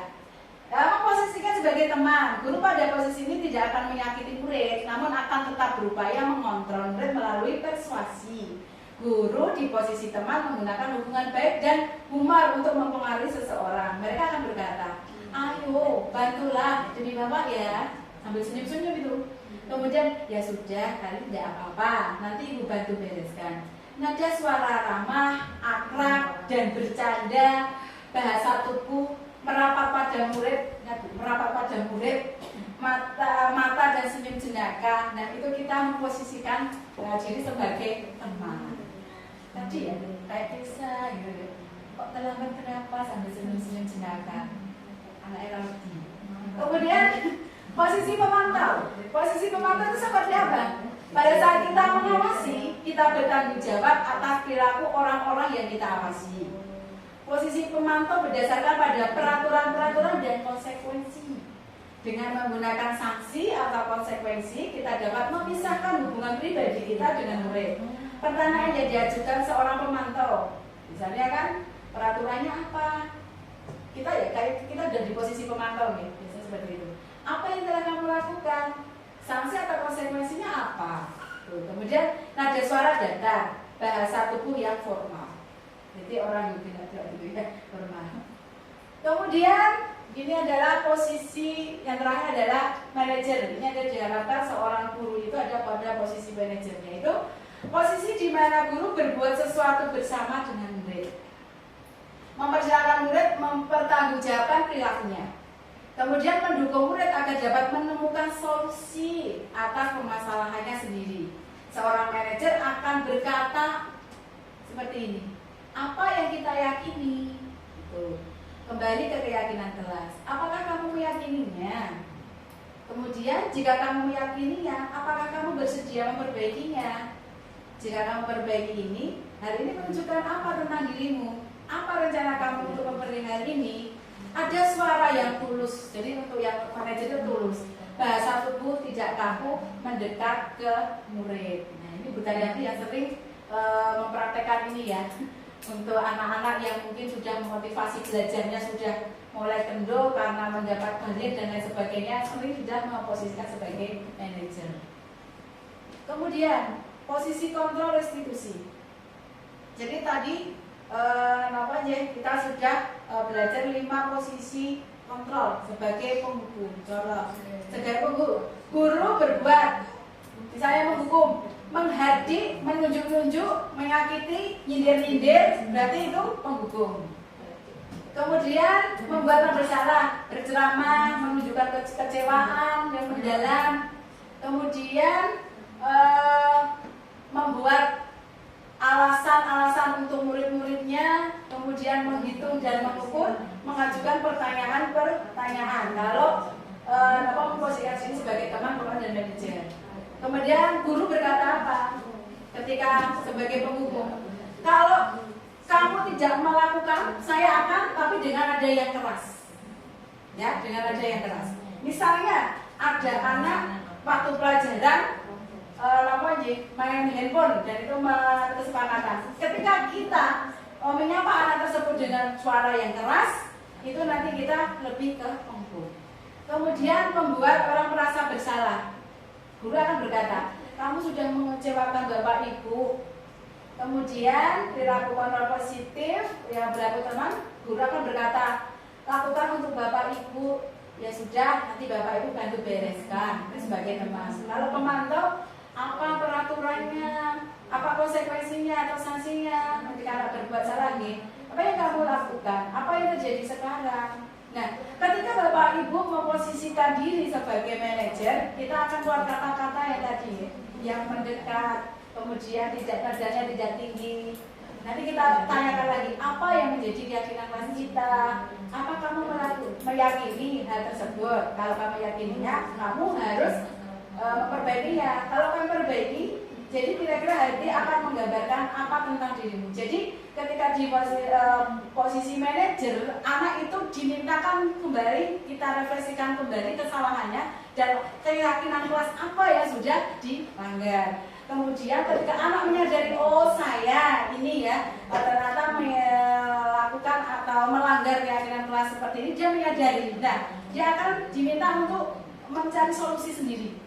Memposisikan sebagai teman, guru pada posisi ini tidak akan menyakiti murid, namun akan tetap berupaya mengontrol murid melalui persuasi. Guru di posisi teman menggunakan hubungan baik dan humor untuk mempengaruhi seseorang. Mereka akan berkata, ayo bantulah demi bapak ya, sambil senyum-senyum itu. Kemudian, ya sudah, kali tidak apa-apa, nanti ibu bantu bereskan. Nada suara ramah, akrab, dan bercanda, bahasa tubuh, merapat pada murid, mata dan senyum jenaka. Nah itu kita memposisikan diri sebagai teman. Tadi ya kayak Kesa gitu. Kok terlambat kenapa sambil senyum jenaka? Anak LRT. Kemudian posisi pemantau. Posisi pemantau itu seperti apa? Pada saat kita mengawasi, kita bertanggung jawab atas perilaku orang-orang yang kita awasi. Posisi pemantau berdasarkan pada peraturan-peraturan dan konsekuensi. Dengan menggunakan sanksi atau konsekuensi, kita dapat memisahkan hubungan pribadi kita dengan murid. Pertanyaan yang diajukan seorang pemantau, misalnya kan peraturannya apa? Kita ada di posisi pemantau nih, biasanya seperti itu. Apa yang telah kamu lakukan? Sanksi atau konsekuensinya apa? Kemudian nada suara datar, bahasa tubuh yang formal. Jadi orang yang tidak gitu ya, formal. Kemudian ini adalah posisi yang terakhir adalah manajer. Ini ada diharapkan seorang guru itu ada pada posisi manajernya, itu posisi di mana guru berbuat sesuatu bersama dengan murid, mempersilahkan murid mempertanggungjawabkan perilakunya, kemudian mendukung murid agar dapat menemukan solusi atas permasalahannya sendiri. Seorang manajer akan berkata seperti ini, apa yang kita yakini? Itu. Kembali ke keyakinan kelas. Apakah kamu meyakininya? Kemudian jika kamu meyakininya, apakah kamu bersedia memperbaikinya? Jika kamu perbaiki ini, hari ini menunjukkan apa tentang dirimu? Apa rencana kamu untuk memperbaiki hari ini? Ada suara yang tulus. Jadi untuk yang manajer itu tulus. Bahasa tubuh tidak kaku mendekat ke murid. Nah ini Bu Tariati yang sering mempraktekkan ini ya. Untuk anak-anak yang mungkin sudah memotivasi belajarnya sudah mulai kendor karena mendapat barrier dan lain sebagainya, sering sudah memposisikan sebagai manajer. Kemudian posisi kontrol restitusi. Jadi tadi kita sudah belajar 5 posisi kontrol sebagai penghukum. Contoh, sebagai penghukum, guru berbuat, misalnya menghukum, menghardik, menunjuk-nunjuk, menyakiti, nyindir-nyindir, berarti itu penghukum. Kemudian membuat bersalah, berceramah, menunjukkan kekecewaan yang mendalam. Kemudian membuat alasan-alasan untuk murid-muridnya, kemudian menghitung dan mengukur, mengajukan pertanyaan-pertanyaan. Kalau memposisikan ini sebagai teman dan manajer. Kemudian guru berkata apa? Ketika sebagai penghukum, Kalau kamu tidak melakukan, saya akan, tapi dengan ada yang keras. Ya, dengan ada yang keras. Misalnya ada anak waktu pelajaran main handphone dan itu kesepakatan. Ketika kita menyapa anak tersebut dengan suara yang keras, itu nanti kita lebih ke menghukum. Kemudian membuat orang merasa bersalah. Guru akan berkata, kamu sudah mengecewakan bapak ibu. Kemudian perilaku kontrol positif yang berlaku teman, guru akan berkata, lakukan untuk bapak ibu. Ya sudah, nanti bapak ibu bantu bereskan. Itu sebagai teman. Lalu pemantau, apa peraturannya, apa konsekuensinya atau sanksinya ketika anak berbuat salah nih, apa yang kamu lakukan, apa yang terjadi sekarang. Nah, ketika bapak ibu memposisikan diri sebagai manajer, kita akan keluar kata-kata yang tadi, yang mendekat, kemudian tidak nadanya tidak tinggi. Nanti kita tanyakan lagi, apa yang menjadi keyakinan kelas kita, apa kamu meyakini hal tersebut. Kalau kamu yakininya, kamu harus memperbaikinya. Kalau kamu perbaiki, jadi kira-kira hati akan menggambarkan apa tentang dirimu. Jadi ketika di posisi manajer, anak itu dimintakan kembali, kita refleksikan kembali kesalahannya dan keyakinan kelas apa yang sudah dilanggar. Kemudian ketika anak menyadari, oh saya ini ya ternyata melakukan atau melanggar keyakinan kelas seperti ini, dia menyadari. Nah, dia akan diminta untuk mencari solusi sendiri.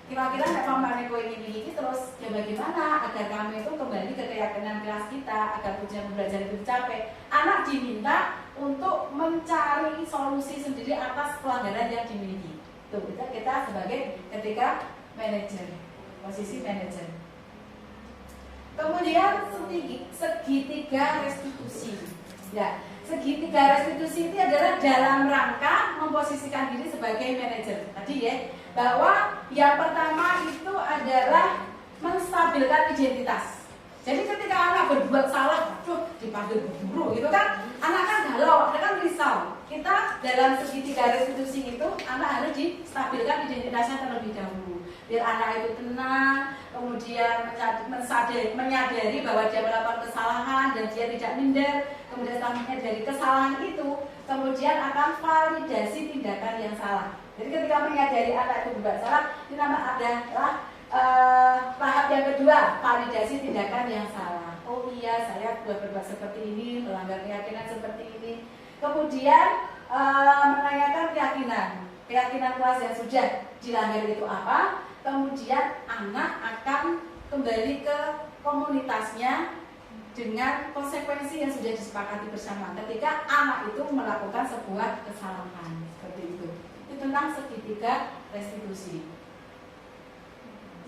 Kira-kira kalau Maneko ini terus ya bagaimana agar kami itu kembali ke keyakinan kelas kita, agar tujuan belajar itu dicapai. Anak diminta untuk mencari solusi sendiri atas pelanggaran yang dimiliki. Tuh, kita sebagai ketika manajer, posisi manajer. Kemudian segitiga restitusi. Ya, segitiga restitusi itu adalah dalam rangka memposisikan diri sebagai manajer. Tadi ya, bahwa yang pertama itu adalah menstabilkan identitas. Jadi ketika anak berbuat salah, dipanggil guru gitu kan, anak kan galau, anak kan risau. Kita dalam segitiga restitusi itu, anak harus distabilkan identitasnya terlebih dahulu. Biar anak itu tenang, kemudian menyadari bahwa dia melakukan kesalahan dan dia tidak minder. Kemudian setelah menyadari kesalahan itu, kemudian akan validasi tindakan yang salah. Jadi ketika menyadari anak itu berbuat salah, ini nama adalah tahap yang kedua, validasi tindakan yang salah. Oh iya, saya berbuat seperti ini, melanggar keyakinan seperti ini. Kemudian menanyakan keyakinan kelas yang sudah dilanggar itu apa. Kemudian anak akan kembali ke komunitasnya dengan konsekuensi yang sudah disepakati bersama ketika anak itu melakukan sebuah kesalahan seperti itu. Itu tentang segitiga restitusi.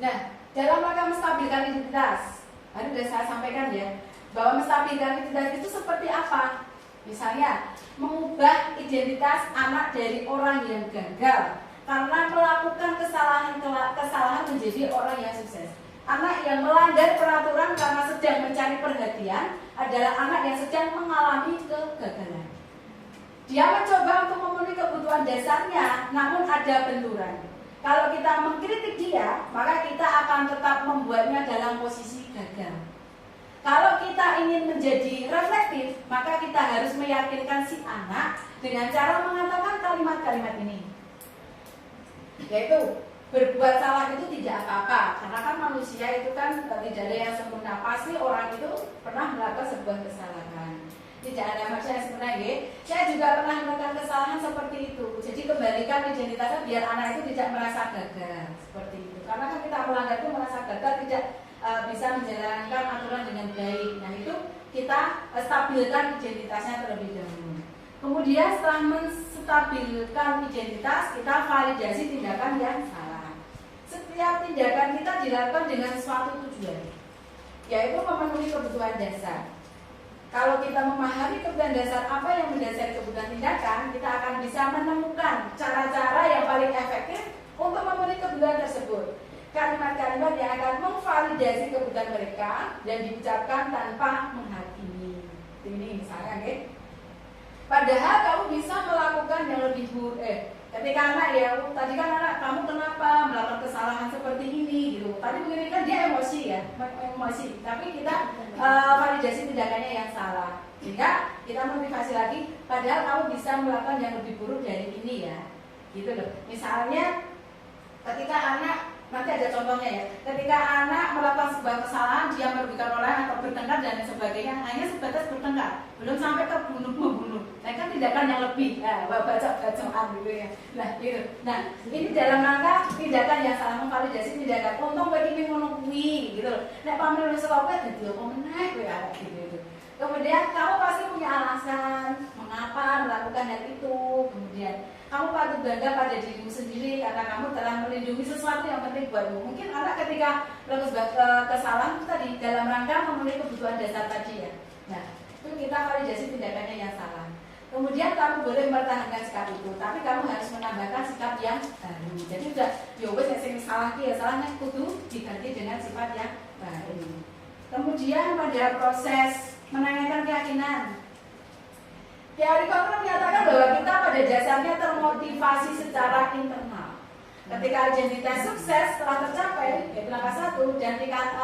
Nah, dalam rangka menstabilkan identitas, tadi sudah saya sampaikan ya, bahwa menstabilkan identitas itu seperti apa? Misalnya, mengubah identitas anak dari orang yang gagal karena melakukan kesalahan menjadi orang yang sukses. Anak yang melanggar peraturan karena sedang mencari perhatian adalah anak yang sedang mengalami kegagalan. Dia mencoba untuk memenuhi kebutuhan dasarnya, namun ada benturan. Kalau kita mengkritik dia, maka kita akan tetap membuatnya dalam posisi gagal. Kalau kita ingin menjadi reflektif, maka kita harus meyakinkan si anak dengan cara mengatakan kalimat-kalimat ini. Yaitu, berbuat salah itu tidak apa-apa, karena kan manusia itu kan tidak ada yang sempurna. Pasti orang itu pernah melakukan sebuah kesalahan. Tidak ada manusia yang sempurna, ya. Saya juga pernah melakukan kesalahan seperti itu. Jadi kembalikan identitasnya biar anak itu tidak merasa gagal seperti itu. Karena kan kita melanggar itu merasa gagal, tidak bisa menjalankan aturan dengan baik. Nah itu kita stabilkan identitasnya terlebih dahulu. Kemudian setelah menstabilkan identitas, kita validasi tindakan yang salah. Setiap tindakan kita dilakukan dengan suatu tujuan, yaitu memenuhi kebutuhan dasar. Kalau kita memahami kebutuhan dasar apa yang mendasari kebutuhan tindakan, kita akan bisa menemukan cara-cara yang paling efektif untuk memenuhi kebutuhan tersebut. Kalimat-kalimat yang akan memvalidasi kebutuhan mereka dan diucapkan tanpa menghakimi. Ini misalnya, Padahal kamu bisa melakukan yang lebih buruk. Ketika anak ya, tadi kan anak kamu kenapa melakukan kesalahan seperti ini gitu. Tadi begini kan dia emosi ya, emosi. Tapi kita validasi tindakannya yang salah. Sehingga kita motivasi lagi, padahal kamu bisa melakukan yang lebih buruk dari ini ya. Gitu loh. Misalnya ketika anak, nanti ada contohnya ya, ketika anak melakukan sebuah kesalahan, dia merugikan orang atau bertengkar dan sebagainya, hanya sebatas bertengkar, belum sampai ke membunuh. Nah kan tindakan yang lebih, bacaan gitu ya. Nah gitu. Nah ini dalam rangka tindakan yang salah, memvalidasi tindakan. Untung begini menunggui gitu loh. Nah pamer sekolah jadi apa menaik ya gitu. Kemudian kamu pasti punya alasan mengapa melakukan hal itu. Kemudian kamu patut bangga pada dirimu sendiri karena kamu telah melindungi sesuatu yang penting buatmu. Mungkin anak ketika melakukan kesalahan itu tadi dalam rangka memenuhi kebutuhan dasar tadi ya. Nah itu kita validasi tindakannya yang salah. Kemudian kamu boleh mempertahankan sikap itu, tapi kamu harus menambahkan sikap yang baru. Jadi udah, ya wes yang salah ya salahnya kudu diganti dengan sifat yang baru. Kemudian pada proses menanyakan keyakinan, teori kontrol menyatakan bahwa kita pada dasarnya termotivasi secara internal. Ketika identitas sukses telah tercapai, yaitu langkah 1, dan tingkat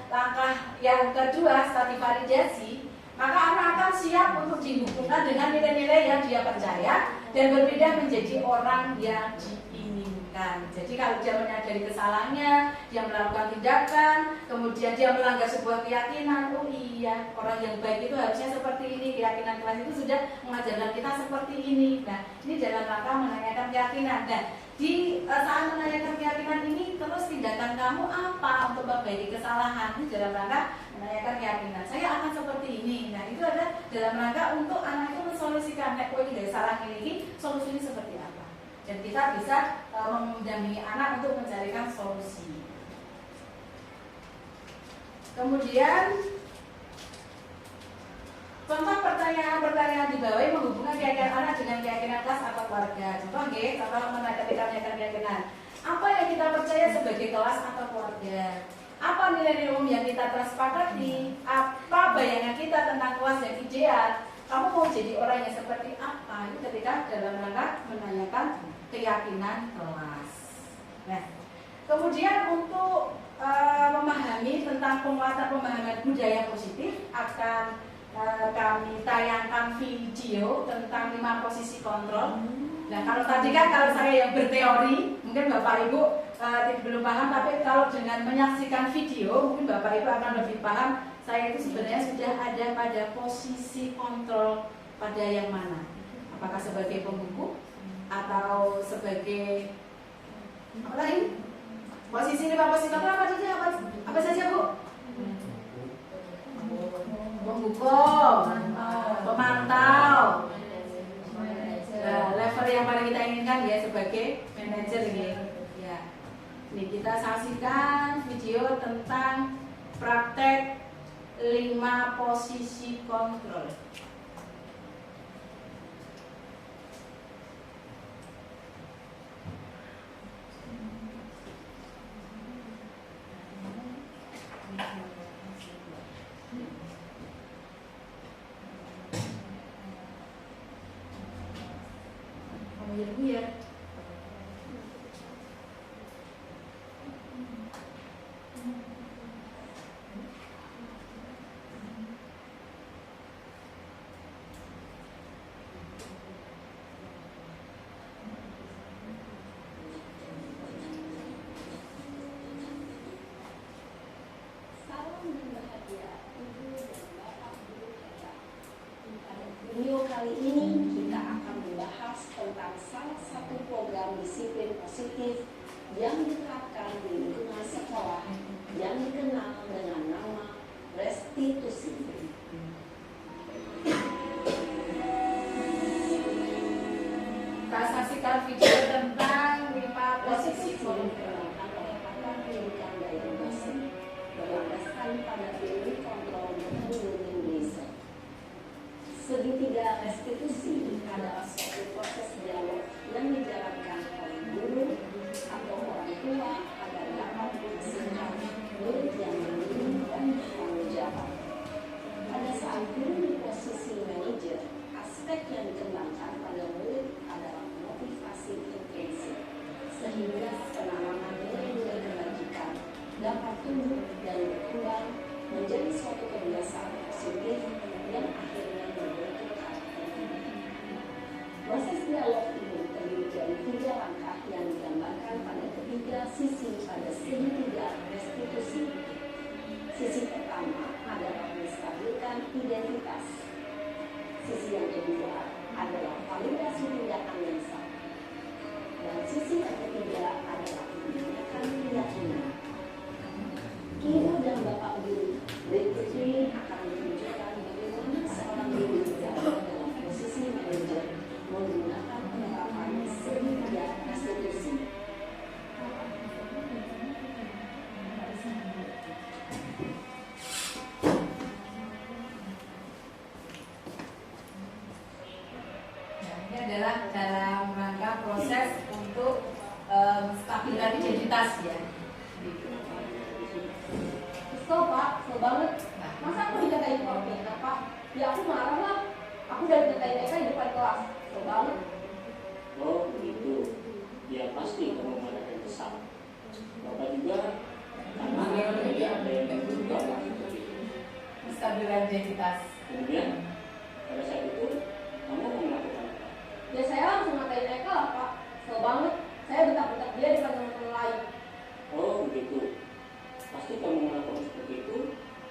langkah yang kedua studi validasi, maka anak akan siap untuk dihubungkan dengan nilai-nilai yang dia percaya dan berpindah menjadi orang yang diinginkan. Jadi kalau dia menyadari kesalahannya, dia melakukan tindakan, kemudian dia melanggar sebuah keyakinan, oh iya, orang yang baik itu harusnya seperti ini, keyakinan kelas itu sudah mengajarkan kita seperti ini. Nah, ini dalam rangka menanyakan keyakinan. Dan di saat menanyakan keyakinan ini, terus tindakan kamu apa untuk memperbaiki kesalahan? Ini dalam rangka menanyakan keyakinan. Saya akan seperti ini. Nah, itu ada dalam rangka untuk anak itu mensolusikan, nek kowe dari salah ini, solusinya seperti apa? Dan kita bisa mendampingi anak untuk mencarikan solusi. Kemudian contoh pertanyaan-pertanyaan di bawah menghubungkan keyakinan anak dengan keyakinan kelas atau keluarga. Contoh nggih, contoh menanyakan keyakinan. Apa yang kita percaya sebagai kelas atau keluarga? Apa nilai-nilai umum yang kita telah sepakati? Apa bayangan kita tentang kelas yang ideal? Kamu mau jadi orang yang seperti apa? Itu ketika dalam rangka menanyakan keyakinan kelas. Nah, kemudian untuk memahami tentang penguatan pemahaman budaya positif akan kami tayangkan video tentang 5 posisi kontrol. Nah kalau tadi kan kalau saya yang berteori, mungkin Bapak Ibu belum paham, tapi kalau dengan menyaksikan video, mungkin Bapak Ibu akan lebih paham. Saya itu sebenarnya sudah ada pada posisi kontrol pada yang mana? Apakah sebagai pembuku atau sebagai apa lagi? Posisi 5 posisi kontrol apa saja? Apa saja Bu? Pembuku, pemantau. Nah, level yang paling kita inginkan ya sebagai manajer ini. Ya. Ini kita saksikan video tentang praktek 5 posisi kontrol. Ya. Video kali ini kita akan membahas tentang salah satu program disiplin positif yang diterapkan di lingkungan sekolah yang dikenal dengan nama restitusi. Kita saksikan video tentang 5 posisi kontrol. Berdasarkan pada teori kontrol metode Indonesia. Segitiga restitusi adalah suatu proses dialog yang dijalankan oleh guru atau orang tua agar dapat menghasilkan murid yang mandiri dan bertanggung jawab. Pada saat guru di posisi manajer, aspek yang dikembangkan pada murid adalah motivasi validasi tindakan yang sah. Dan sisi yang ketiga adalah menggunakan keyakinan. Ibu dan Bapak Guru berikut ini akan menunjukkan bagaimana seorang guru berada dalam posisi manajer menggunakan penerapan segitiga restitusi. Ini adalah dalam rangka proses untuk menstabilkan identitas ya. Kesel Pak, kesel banget. Masa aku dikatain korban Pak? Ya aku marah lah. Aku udah dikatain Eka di depan kelas. Kesel banget. Oh begitu. Ya pasti kamu marah dan kesal. Bapak juga karena ada yang juga seperti itu. Menstabilkan identitas. Kemudian pada saat itu kamu mau melakukan apa? Ya saya langsung ngatain Eka lah Pak. Kesel banget. Saya bentak-bentak dia di depan teman-teman lain. Oh begitu. Pasti kamu melakukan seperti itu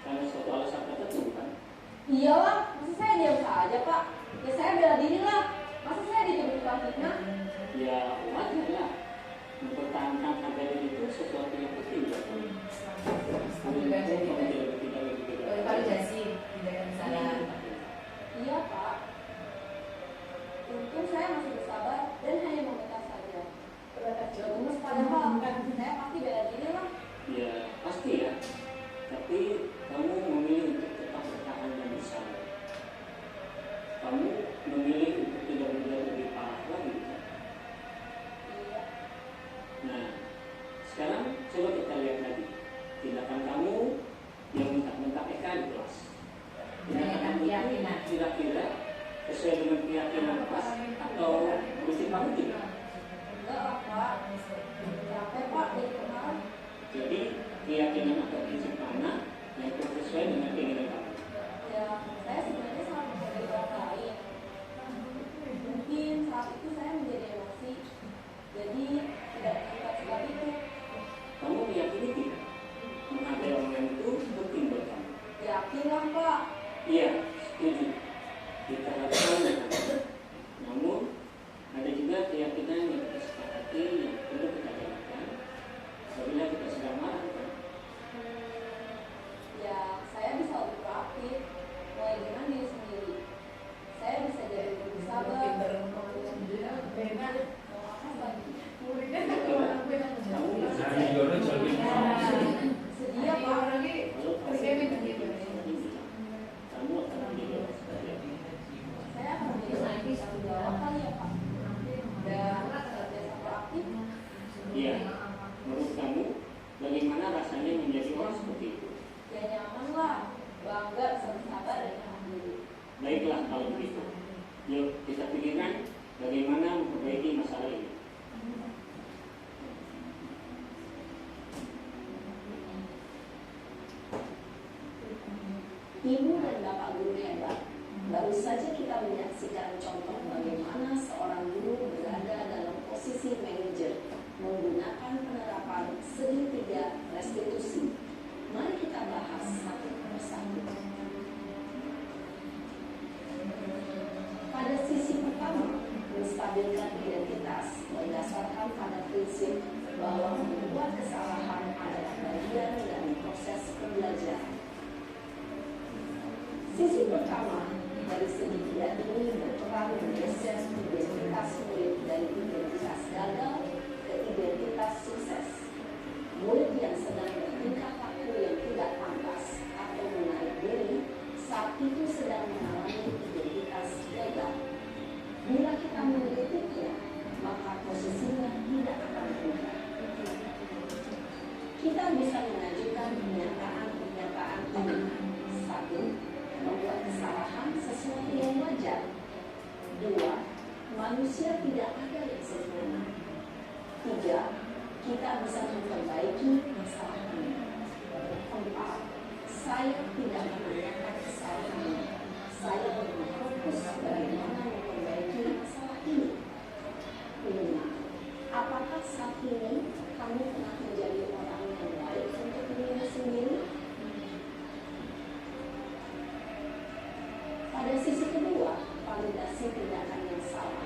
karena suatu alasan tertentu kan? Iyalah, masa saya diam saja Pak? Ya saya bela diri lah. Masa saya dituduh tukang fitnah? Ya wajar lah. Mempertahankan harga diri itu sesuatu yang penting buat kamu. Menstabilkan Kamu identitas. tidak lebih Validasi tindakan kesalahan. Iya Pak. Untung saya masih bersabar dan hanya membentak saja. Gemes padahal kan saya pasti bela diri lah. Ya pasti ya. Tapi kamu memilih untuk tetap bertahan dan bersabar. Kamu memilih untuk tidak menjadi lebih parah lagi kan? Iya. Nah, sekarang coba kita lihat lagi tindakan kamu yang bentak-bentak Eka di kelas. Tindakan kamu itu kira-kira sesuai dengan keyakinan kelas atau prinsip kamu tidak? Enggak lah Pak. Capek Pak dari kemarin. Jadi keyakinan atau prinsip mana yang sesuai dengan keinginan kamu? Ya saya sebenarnya sangat menghargai orang lain. Mungkin saat itu saya menjadi emosi. Jadi tidak menyukai sebab itu. Kamu meyakini tidak? Menghargai orang lain itu penting buat kamu. Yakin lah Pak. Iya, setuju. Kita harus menghargai. Namun ada juga keyakinan yang kita sepakati yang perlu kita jalankan apabila kita sedang marah kan? Ya saya bisa lebih proaktif. Mulai dengan diri sendiri. Saya bisa jadi lebih sabar. Mau apa lagi? Kamu Nah, Yono jadi Sedih ya Pak. kalau kamu kamu akan menjadi orang seperti apa? Saya akan menjadi tanggung jawab kali ya Pak. Dan senantiasa proaktif. Iya. Menurut kamu bagaimana rasanya menjadi orang seperti itu? Ya nyaman lah. Bangga bisa bersabar dan tahan diri. Baiklah kalau begitu. Yuk kita pikirkan bagaimana memperbaiki masalah ini. Ibu dan Bapak Guru hebat. Baru saja kita menyaksikan contoh bagaimana seorang guru berada dalam posisi manajer menggunakan penerapan segitiga restitusi. Mari kita bahas satu persatu. Pada sisi pertama, menstabilkan identitas berdasarkan pada prinsip bahwa membuat kesalahan adalah bagian dari proses pembelajaran. Sisi pertama dari segitiga ini berperan menggeser identitas murid dari identitas gagal ke identitas sukses. Murid yang sedang bertingkah laku yang tidak pantas atau menarik diri saat itu sedang mengalami identitas gagal. Bila kita mengkritiknya, maka posisinya tidak akan berubah. Kita bisa mengajukan pernyataan-pernyataan ini. 1. Membuat kesalahan sesuatu yang wajar. 2. Manusia tidak ada yang sempurna. 3. Kita bisa memperbaiki masalah ini. 4. Saya tidak menanyakan kesalahan. Saya lebih fokus bagaimana memperbaiki masalah ini. 5. Apakah saat ini kamu telah menjadi orang yang baik untuk diri sendiri? Pada sisi kedua, validasi tindakan yang salah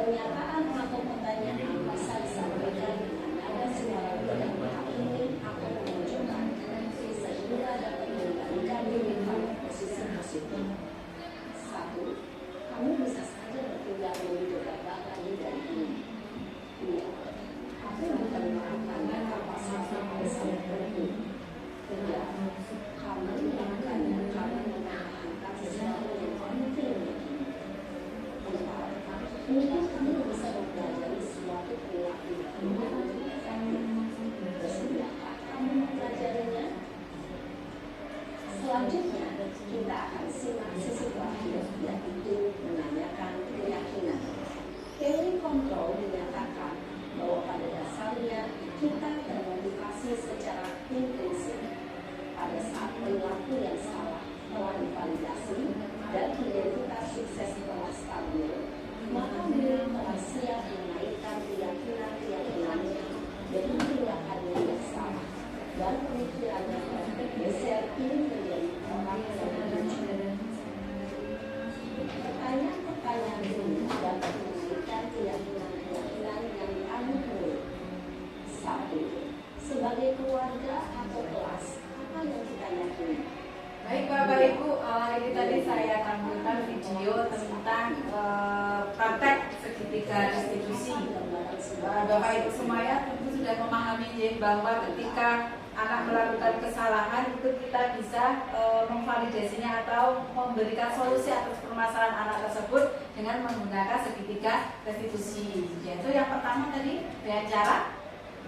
Pernyataan atau pertanyaan bisa disampaikan dengan nada suara yang menghakimi atau menunjukkan sehingga dapat mengembalikan diri pada posisi positif. 1. Kamu bisa saja bertindak lebih gegabah lagi dari ini. 2. Aku bukan melakukannya tanpa sesuatu yang sangat penting. 3. Kamu melakukannya karena mempertahankan sesuatu yang penting bagimu. 4. Mungkin kamu bisa mempelajari suatu perilaku yang lebih efektif. Bersediakah kamu mempelajarinya? Selanjutnya, kita akan simak sisi terakhir, yaitu menanyakan keyakinan. Teori kontrol menyatakan bahwa pada dasarnya kita termotivasi secara intrinsik. Pada saat perilaku yang salah telah divalidasi dan identitas sukses telah stabil, maka diri telah siap menaikkan keyakinan-keyakinannya dengan tindakannya yang salah dan pemikirannya bergeser ini menjadi orang yang berjuang. Pertanyaan-pertanyaan ini dapat menaikkan keyakinan-keyakinan yang dianut. 1. Sebagai keluarga atau kelas, apa yang kita yakini? Baik Bapak Ibu, ini tadi saya tampilkan video tentang praktek segitiga restitusi. Bapak Ibu semuanya tentu sudah memahami bahwa ketika anak melakukan kesalahan itu kita bisa memvalidasinya atau memberikan solusi atas permasalahan anak tersebut dengan menggunakan segitiga restitusi. Yaitu yang pertama tadi dengan cara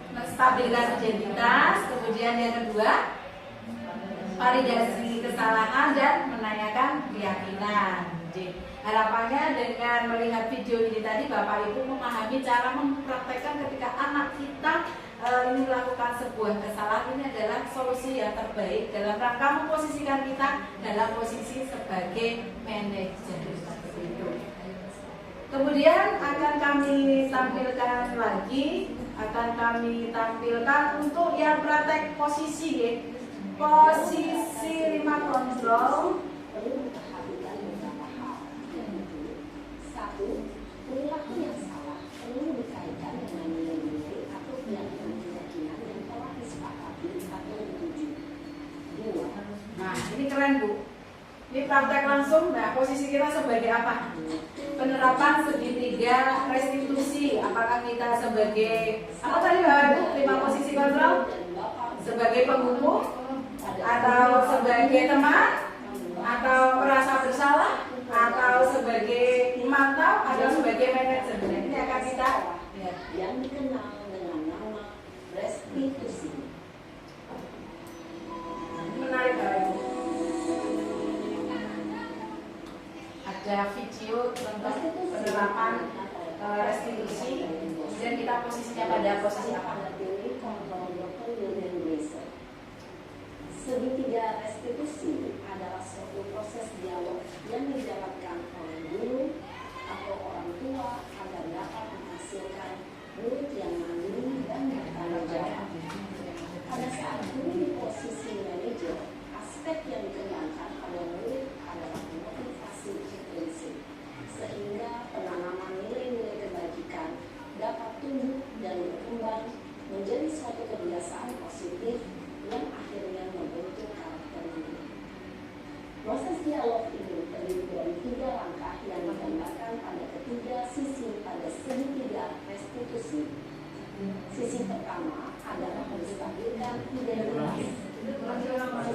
menstabilkan identitas, kemudian yang kedua validasi kesalahan dan menanyakan keyakinan. Harapannya dengan melihat video ini tadi Bapak Ibu memahami cara mempraktekkan ketika anak kita ini melakukan sebuah kesalahan, ini adalah solusi yang terbaik dalam rangka memposisikan kita dalam posisi sebagai manajer. Kemudian akan kami tampilkan lagi, untuk yang praktek posisi ya. Posisi 5 kontrol. Perlu diperhatikan beberapa hal. Yaitu 1. Perilaku yang salah perlu dikaitkan dengan nilai-nilai atau keyakinan-keyakinan yang telah disepakati atau dituju. 2. Nah, ini keren Bu. Ini praktek langsung. Nah, posisi kita sebagai apa? Penerapan segitiga restitusi. Apakah kita sebagai apa tadi Bapak Ibu? 5 posisi kontrol? Sebagai penghukum, atau sebagai teman, atau merasa bersalah, atau sebagai pemantau, atau sebagai manajer. Ini akan kita lihat. Yang dikenal dengan nama restitusi. Menarik Bapak Ibu. Ada video tentang penerapan restitusi. Kemudian kita posisinya pada posisi apa? Segitiga restitusi adalah suatu proses dialog yang dijalankan oleh guru atau orang tua agar dapat menghasilkan murid yang mandiri dan bertanggung jawab. Pada saat guru di posisi manajer, aspek yang dikembangkan pada murid adalah motivasi intrinsik, sehingga penanaman nilai-nilai kebajikan dapat tumbuh dan berkembang menjadi suatu kebiasaan positif yang akhirnya membentuk karakter diri. Proses dialog ini terdiri dari 3 langkah yang digambarkan pada ketiga sisi pada segitiga restitusi. Sisi pertama adalah menstabilkan identitas.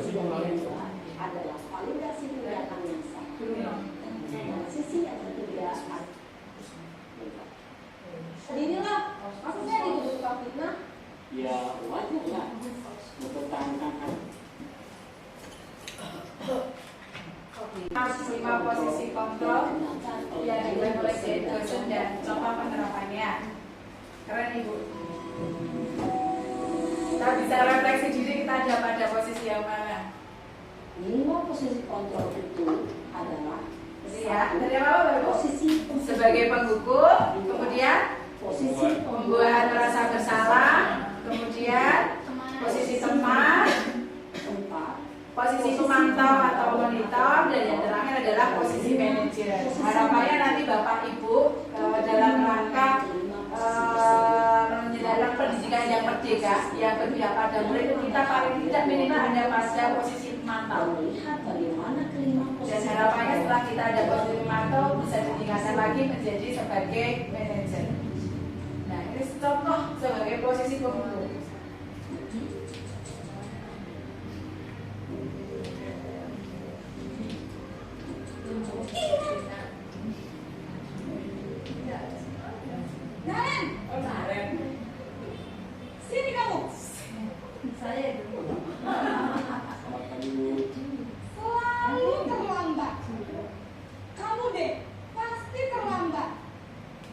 Sisi yang kedua adalah validasi tindakan yang sah. Dan sisi yang ketiga adalah sendirilah, maksudnya dituduh fitnah? Ya wajar lah mempertahankan. 5 posisi kontrol yang dibuat oleh Jane Gossen dan contoh penerapannya. Keren Ibu. Kita bisa refleksi diri kita ada pada posisi yang mana. 5 posisi kontrol itu adalah Ya, dari apa Bapak? posisi Sebagai penghukum, kemudian posisi membuat merasa bersalah, kemudian posisi teman, posisi pemantau atau monitor, dan yang terakhir adalah posisi manajer. Harapannya nanti Bapak Ibu dalam 3 yang berpihak pada murid itu kita paling tidak minimal ada pada posisi pemantau. Melihat bagaimana kelima Dan posisi harapannya setelah kita ada posisi pemantau bisa ditingkatkan lagi menjadi sebagai manajer. Nah ini contoh sebagai posisi pemulung. Naren, sini kamu. Saya itu. Selamat pagi Bu. Selalu terlambat. Kamu deh, pasti terlambat.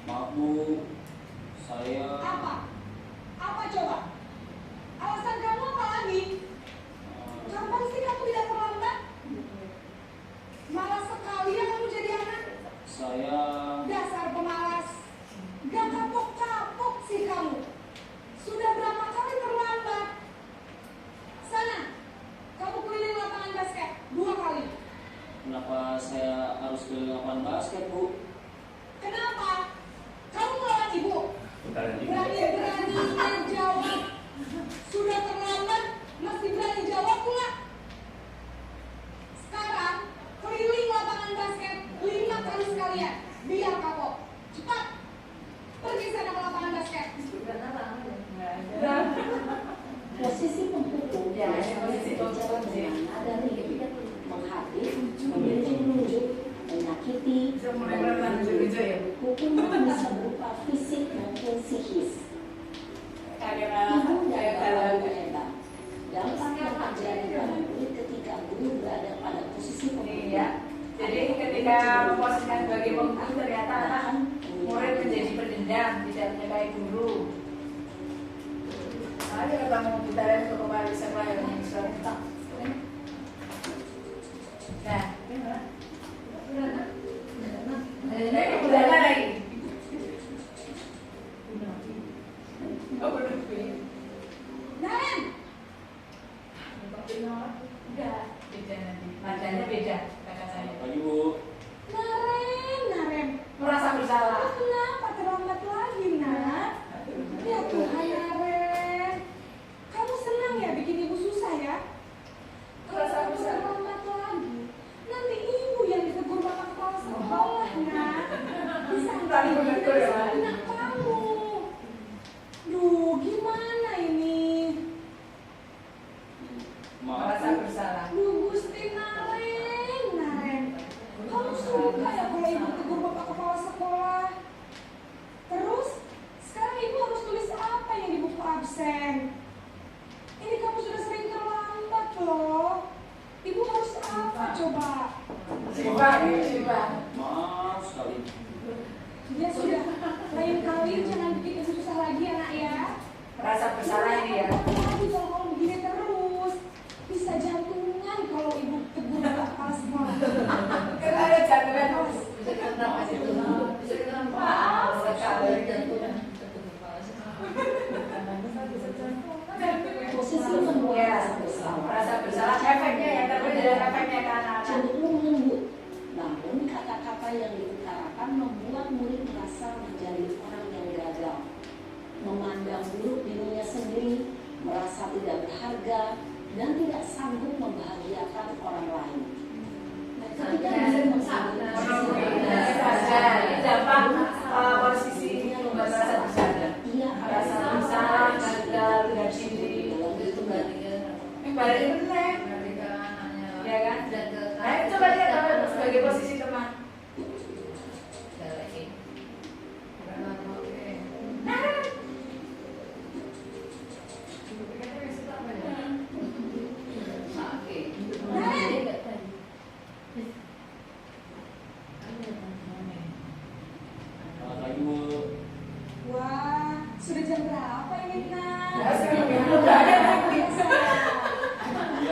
Maaf Bu, saya Apa? Apa coba? Alasan kamu apa lagi? Kapan sih kamu tidak terlambat? Malas sekali ya kamu jadi anak. saya Dasar pemalas. Gak kapok-kapok sih kamu. Sudah berapa kali terlambat? Sana, kamu keliling lapangan basket 2 kali. kenapa saya harus keliling lapangan basket Bu? Kenapa? Kamu melawan ibu. Putaran ini. Berani-beraninya jawab. Sudah terlambat, masih berani jawab pula. Sekarang, keliling lapangan basket 5 kali sekalian. Biar kapok. Cepat. Pergi sana ke lapangan basket. posisi penghubung Ya, posisi penghubung, sih. ada nih menghadir, memberi menunjuk, menyakiti, hukuman bisa berupa fisik maupun psikis. Ibu dan bapak hebat. Dampak yang terjadi pada murid ketika guru berada pada posisi penghubung. Iya. Jadi ketika memposisikan sebagai pembunuh ternyata anak murid menjadi pendendam, tidak menyukai guru. Mari kita mau putaran untuk kembali sekolah yang menyesuaikan. Nah, udah lagi. Oh, belum. Naren, Enggak, beda nanti. Nadanya beda, kakak saya. Selamat pagi Bu. Naren. Merasa bersalah. Kenapa terlambat lagi, nak? Ya Tuhan, Naren. Kamu senang ya bikin ibu susah ya? Kalau Merasa kamu bersalah. terlambat lagi, nanti ibu yang ditegur bapak kepala sekolah, nak. Bisa Tadi menegur ya, Pak? anak kamu. Duh, gimana ini? Maaf Merasa Bu. bersalah. Duh, Gusti Naren. Kamu suka ya kalau ibu tegur bapak kepala sekolah? Terus, sekarang ibu harus tulis apa yang di buku absen? Ini kamu sudah sering terlambat loh. Ibu harus apa coba? Coba. Maaf sekali. Ya sudah, lain kali jangan bikin ibu susah lagi anak ya. Merasa bersalah ini ya. Lagi kalau kamu begini terus, bisa jantungan kalau ibu tegur bapak kepala sekolah. Kan ada jadwal terus. Maaf sekali. Posisi membuat Ya, rasa bersalah. merasa bersalah efeknya ya, tapi ada efeknya ke anak-anak. Cenderung lembut, namun kata-kata yang diutarakan membuat murid merasa menjadi orang yang gagal, memandang buruk dirinya sendiri, merasa tidak berharga, dan tidak sanggup membahagiakan orang lain. Ketika murid mengalami Ini dampak posisi merasa bersalah. ia Merasa bersalah, gagal, tidak diri. Berarti benar. Ya kan? Ayo coba lihat apa sebagai posisi teman. Selamat pagi Bu. Wah, sudah jam berapa ini, Nak? Ya, sudah. Iya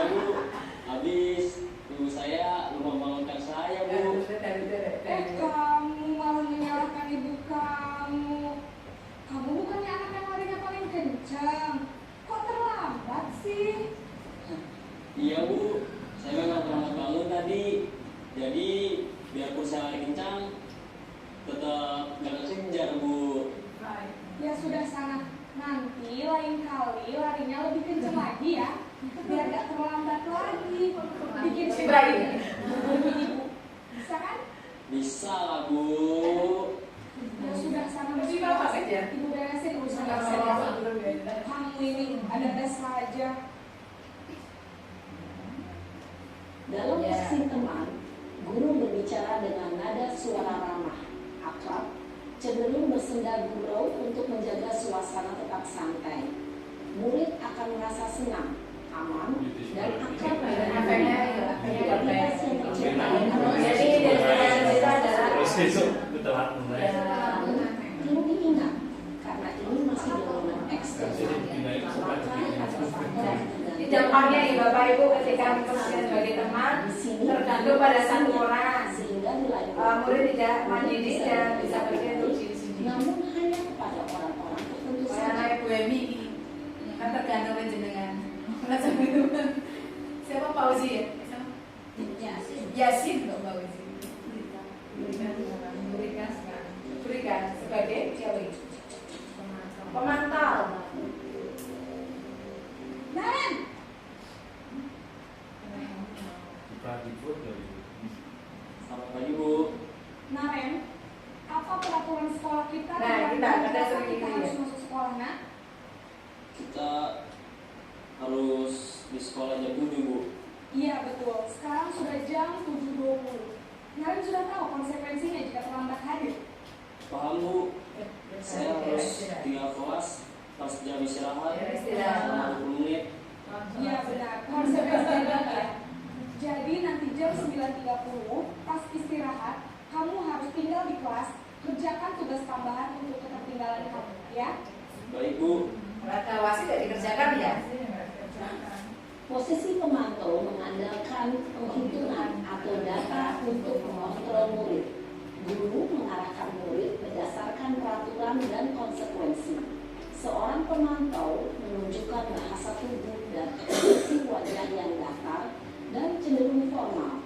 kali larinya lebih kenceng lagi ya, biar gak terlambat lagi. Bikin Si bayi. Ibu. Bisa kan? Bisa lah Bu. Ya sudah sama Tapi bapak aja. Ibu beresin urusan kamu ini ada saja. Dalam Ya. sesi teman, guru berbicara dengan nada suara ramah, akrab, cenderung bersenda gurau untuk menjaga suasana tetap santai. Murid akan merasa senang, aman, dan akrab dengan Efeknya ya, efeknya aktivitas yang diciptakan. Jadi dari kita adalah Terus besok itu telat mulai. Perlu diingat, karena ini masih dorongan eksternal, maka ada faktor Ini dampaknya nih Bapak Ibu ketika bekerja sebagai teman di sini tergantung pada satu orang. sehingga nilai Murid tidak mandiri dan bisa berkontribusi di sini. namun hanya kepada orang-orang tertentu Saya saja. anak Bu Emi kan tergantung jenengan. Siapa Fauzi ya? Yasin kok Fauzi. Berikan sebagai cewek pemantau. Naren, Di foto. Selamat pagi Bu. Naren, apa peraturan sekolah kita? Nah, yang kita ada kita sering ini harus ya. masuk sekolah, nak? Kita harus di sekolah jam 7 Bu. Iya betul. Sekarang sudah jam 7.20. Naren sudah tahu konsekuensinya jika terlambat hadir. Paham Bu? Saya harus tinggal kelas pas jam istirahat selama 20 menit. Iya benar. Konsekuensinya ya. Jadi nanti jam 9.30 pas istirahat, kamu harus tinggal di kelas, kerjakan tugas tambahan untuk ketertinggalan kamu, ya. Baik Bu. Rata wasi tidak dikerjakan ya? Posisi pemantau mengandalkan penghitungan atau data untuk mengontrol murid. Guru mengarahkan murid berdasarkan peraturan dan konsekuensi. Seorang pemantau menunjukkan bahasa tubuh dan ekspresi wajah yang datar dan cenderung formal.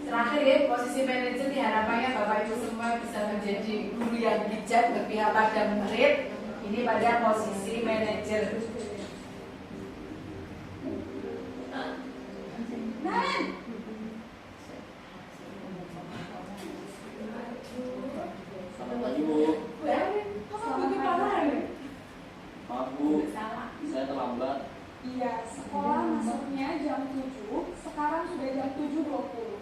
Terakhir ya, posisi manajer harapannya Bapak Ibu semua bisa menjadi guru yang bijak berpihak pada murid. Ini pada posisi manajer. Naren, Selamat pagi Bu. Kamu bagaimana nih? Maaf Bu, saya terlambat. iya, sekolah masuknya jam 7, sekarang sudah jam 7.20.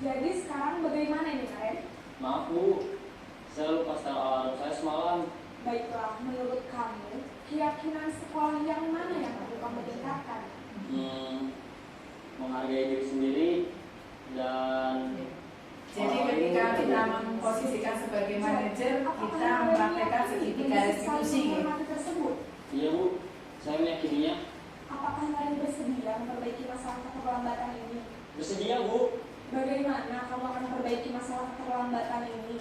Jadi sekarang bagaimana ini, Naren? Maaf Bu, saya lupa setel alarm saya semalam. Baiklah, menurut kamu, keyakinan sekolah yang mana yang perlu kamu tingkatkan? Menghargai diri sendiri dan Jadi ketika kita memposisikan sebagai manajer, kita mempraktekkan segitiga restitusi ya. Informasi tersebut. iya Bu, saya meyakininya. Apakah Naren bersedia memperbaiki masalah keterlambatan ini? Bersedia Bu. Bagaimana kamu akan memperbaiki masalah keterlambatan ini?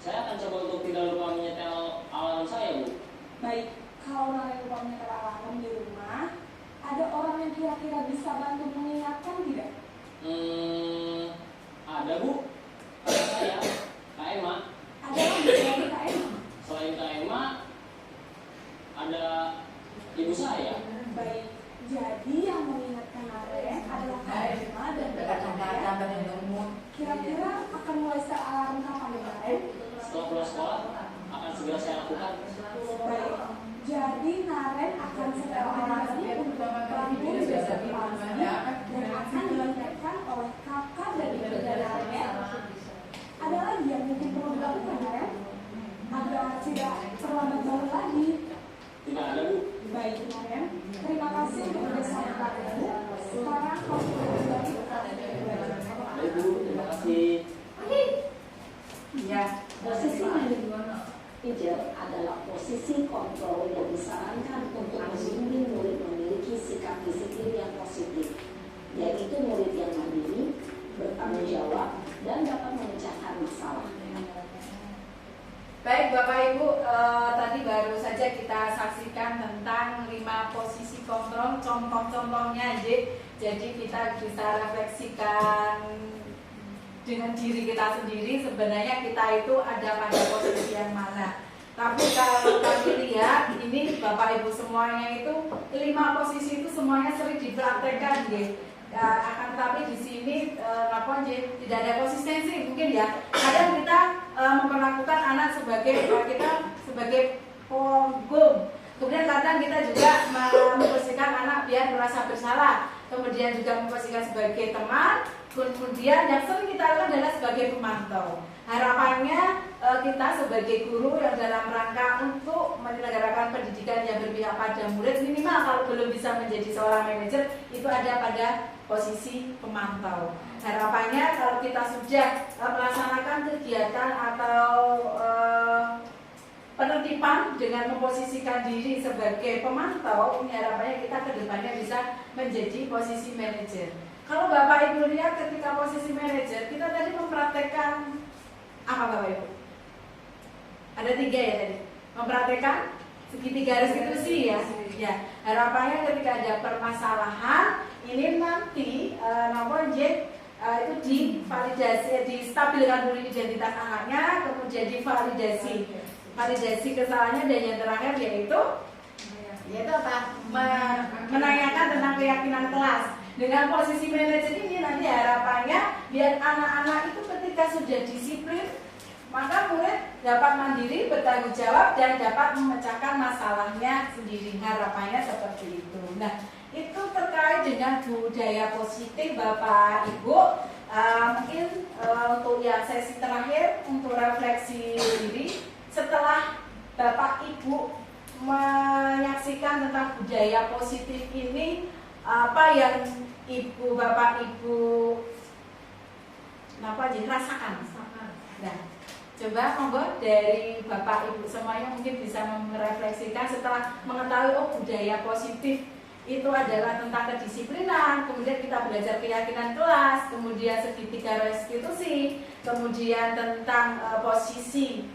Saya akan coba untuk tidak lupa menyetel alarm saya Bu. Baik, kalau Naren lupa menyetel alarm di rumah, ada orang yang kira-kira bisa bantu mengingatkan tidak? Ada Bu. Ada saya, Kak Emma. Ada lagi dari Kak Emma? Selain Kak Emma, ada ibu saya. Baik, jadi yang mengingatkan Naren adalah Kak Emma dan Kata-kata umum. kira-kira akan mulai setel alarm kapan ya Naren? Setelah pulang sekolah, akan segera saya lakukan. Baik, jadi Naren akan setel alarmnya untuk bangun besok pagi dan akan diingatkan oleh kakak dan ibu Naren. Ada lagi yang mungkin perlu dilakukan Naren? Agar tidak terlambat bangun lagi. Tidak ada Bu. Baik Naren, terima kasih untuk kerjasama kamu. Sekarang kamu boleh kembali ke kelas. Baik Bu, terima kasih. Ya. Posisi manajer adalah posisi kontrol yang disarankan untuk membimbing murid memiliki sikap disiplin yang positif, yaitu murid yang mandiri, bertanggung jawab, dan dapat memecahkan masalah. Baik Bapak Ibu, tadi baru saja kita saksikan tentang 5 posisi kontrol, contoh-contohnya. Jadi kita bisa refleksikan dengan diri kita sendiri sebenarnya kita itu ada pada posisi yang mana. Tapi kalau kami lihat ini Bapak Ibu semuanya itu 5 posisi itu semuanya sering dipraktekkan ya. Akan tetapi di sini tidak ada konsistensi mungkin ya. Kadang kita memperlakukan anak sebagai kita sebagai penggum. Kemudian kadang kita juga memposisikan anak biar merasa bersalah. Kemudian juga memposisikan sebagai teman. Kemudian yang sering kita lakukan adalah sebagai pemantau. Harapannya kita sebagai guru yang dalam rangka untuk menyelenggarakan pendidikan yang berpihak pada murid, minimal kalau belum bisa menjadi seorang manajer itu ada pada posisi pemantau. Harapannya kalau kita sudah melaksanakan kegiatan atau penertiban dengan memposisikan diri sebagai pemantau, ini harapannya kita kedepannya bisa menjadi posisi manajer. Kalau Bapak Ibu lihat ketika posisi manajer, kita tadi mempraktekkan apa Bapak Ibu? Ada 3 ya tadi. Mempraktekkan segitiga restitusi ya. Ya, harapannya ketika ada permasalahan ini nanti itu divalidasi, distabilkan dulu identitas anaknya, kemudian validasi kesalahannya, dan yang terakhir yaitu apa? Menanyakan tentang keyakinan kelas. Dengan posisi manajer ini nanti harapannya biar anak-anak itu ketika sudah disiplin, maka murid dapat mandiri, bertanggung jawab, dan dapat memecahkan masalahnya sendiri. Harapannya seperti itu. Nah, itu terkait dengan budaya positif Bapak Ibu. Mungkin untuk yang sesi terakhir untuk refleksi diri setelah Bapak Ibu menyaksikan tentang budaya positif ini, apa yang Bapak Ibu rasakan? Nah, coba monggo dari Bapak Ibu semuanya mungkin bisa merefleksikan setelah mengetahui budaya positif itu adalah tentang kedisiplinan, kemudian kita belajar keyakinan kelas, kemudian segitiga restitusi, kemudian tentang posisi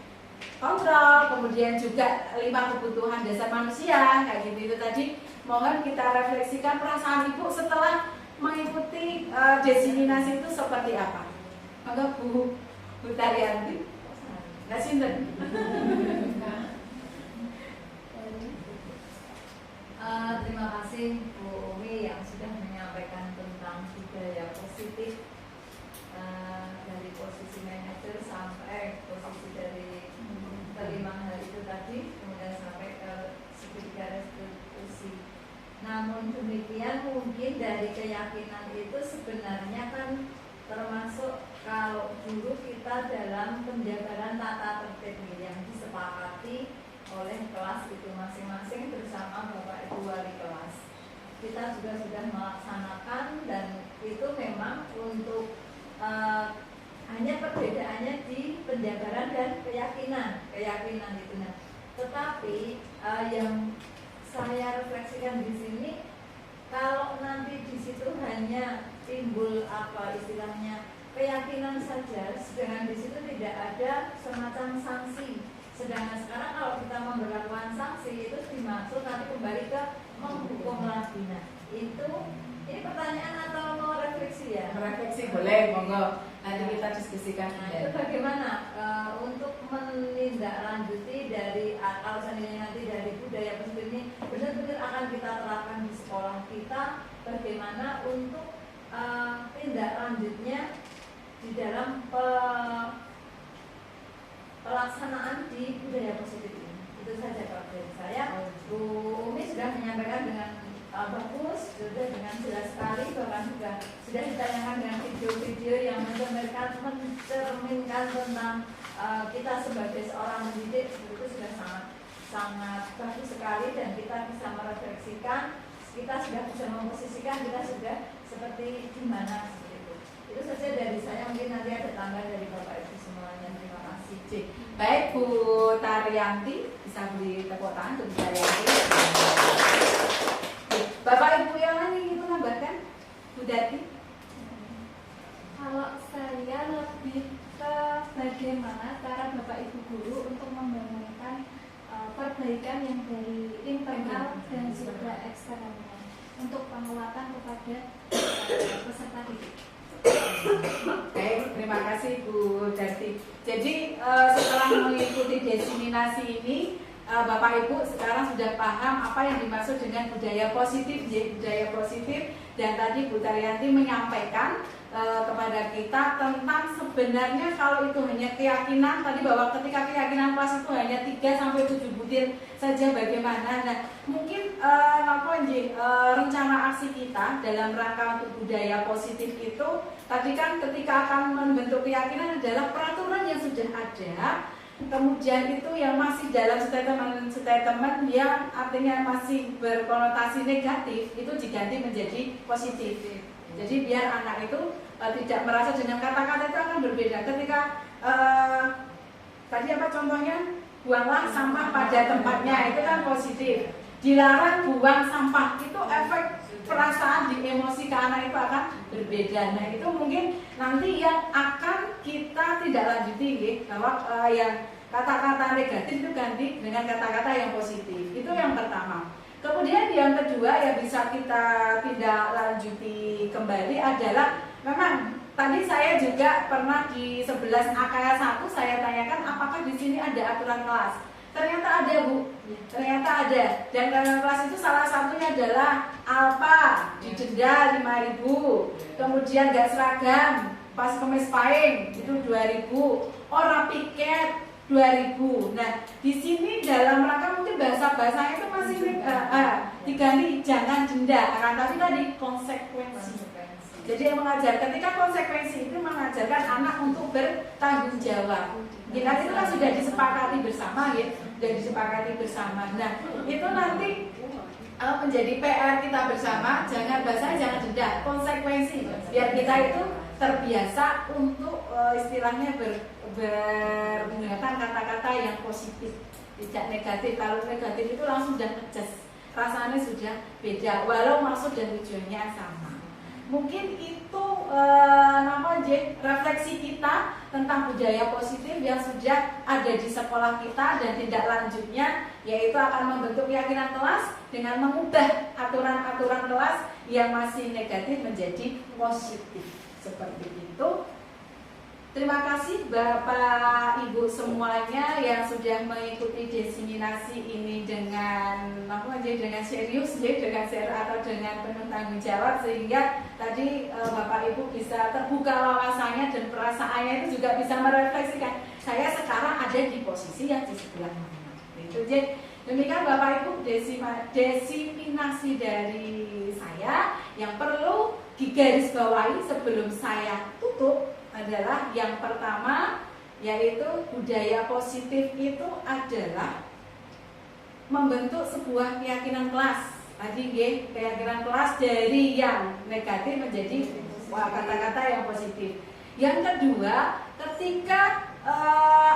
kontrol, kemudian juga 5 kebutuhan dasar manusia, kayak gitu itu tadi. Mohon kita refleksikan perasaan Ibu setelah mengikuti desiminasi itu seperti apa. Maka Bu Taryanti, nggak sinten. Terima kasih Bu Umi yang sudah menyampaikan tentang budaya positif dari posisi manajer sampai posisi dari kelima hal itu tadi, kemudian sampai ke segitiga restitusi. Namun demikian mungkin dari keyakinan itu sebenarnya kan termasuk kalau dulu kita dalam penjabaran tata tertib yang disepakati oleh kelas itu masing-masing bersama Bapak Ibu Wali kelas. Kita juga sudah melaksanakan dan itu memang untuk hanya perbedaannya di penjabaran dan keyakinan itu. Nah, tetapi yang saya refleksikan di sini, kalau nanti di situ hanya timbul istilahnya keyakinan saja, sedangkan di situ tidak ada semacam sanksi. Sedangkan sekarang kalau kita memberlakukan sanksi itu dimaksud nanti kembali ke menghukum lagi. Nah, ini pertanyaan atau mau refleksi ya? Refleksi boleh, monggo. Nanti kita diskusikan. Nah, itu bagaimana untuk menindaklanjuti dari kalau seandainya nanti dari budaya positif ini benar-benar akan kita terapkan di sekolah kita, bagaimana untuk tindak lanjutnya di dalam pelaksanaan di budaya positif ini. Itu saja kalau dari saya. Bu Umi sudah menyampaikan dengan bagus, sudah dengan jelas sekali, bahkan juga sudah ditayangkan dengan video-video yang mencerminkan tentang kita sebagai seorang pendidik, itu sudah sangat bagus sekali, dan kita bisa merefleksikan, kita sudah bisa memposisikan, kita sudah seperti di mana seperti itu. Itu saja dari saya, mungkin nanti ada tambahan dari Bapak Ibu semuanya. Terima kasih. Baik Bu Taryanti, bisa beri tepuk tangan untuk Bu Taryanti. Bapak Ibu yang lain ingin menambahkan? Bu Dati? Kalau saya lebih ke bagaimana cara Bapak Ibu guru untuk membangunkan perbaikan yang dari internal dan juga eksternalnya untuk penguatan kepada peserta didik. Baik, terima kasih Bu Darti. Jadi setelah mengikuti desiminasi ini, Bapak Ibu sekarang sudah paham apa yang dimaksud dengan budaya positif, budaya positif. Dan tadi Bu Taryanti menyampaikan kepada kita tentang sebenarnya kalau itu hanya keyakinan tadi, bahwa ketika keyakinan kelas itu hanya 3-7 butir saja bagaimana. Nah, mungkin rencana aksi kita dalam rangka untuk budaya positif itu tadi kan ketika akan membentuk keyakinan adalah peraturan yang sudah ada, kemudian itu yang masih dalam statement yang artinya masih berkonotasi negatif itu diganti menjadi positif. Jadi biar anak itu tidak merasa dengan kata-kata itu akan berbeda. Ketika tadi apa contohnya, buanglah sampah pada tempatnya, itu kan positif. Dilarang buang sampah, itu efek perasaan di emosi ke anak itu akan berbeda. Nah itu mungkin nanti yang akan kita tidak lanjuti ya, bahwa yang kata-kata negatif itu ganti dengan kata-kata yang positif. Itu yang pertama. Kemudian yang kedua yang bisa kita tidak lanjuti kembali adalah, memang tadi saya juga pernah di 11 AKA 1 saya tanyakan apakah di sini ada aturan kelas. Ternyata ada Bu, ternyata ada. Dan aturan kelas itu salah satunya adalah alfa didenda 5.000, kemudian gak seragam pas kemis pahing itu 2.000, orang piket 2.000. Nah, di sini dalam rangka mungkin bahasa-bahasanya itu masih diganti jangan denda, tapi tadi konsekuensi. Jadi yang mengajar ketika konsekuensi itu mengajarkan anak untuk bertanggung jawab. Ya, nanti itu kan sudah disepakati bersama ya, sudah disepakati bersama. Nah, itu nanti menjadi PR kita bersama, jangan bahasanya jangan denda, konsekuensi. Biar kita itu terbiasa untuk istilahnya menggunakan kata-kata yang positif, tidak negatif. Kalau negatif itu langsung sudah ngejudge, rasanya sudah beda, walau maksud dan tujuannya sama. Mungkin itu refleksi kita tentang budaya positif yang sudah ada di sekolah kita, dan tindak lanjutnya yaitu akan membentuk keyakinan kelas dengan mengubah aturan-aturan kelas yang masih negatif menjadi positif. Seperti itu. Terima kasih Bapak Ibu semuanya yang sudah mengikuti desiminasi ini dengan serius, dengan share atau dengan penuh tanggung jawab, sehingga tadi Bapak Ibu bisa terbuka wawasannya dan perasaannya itu juga bisa merefleksikan saya sekarang ada di posisi yang di sebelah mana. Itu jadi demikian Bapak Ibu desiminasi dari saya. Yang perlu digarisbawahi sebelum saya tutup adalah yang pertama, yaitu budaya positif itu adalah membentuk sebuah keyakinan kelas. Tadi keyakinan kelas dari yang negatif menjadi kata-kata yang positif. Yang kedua, ketika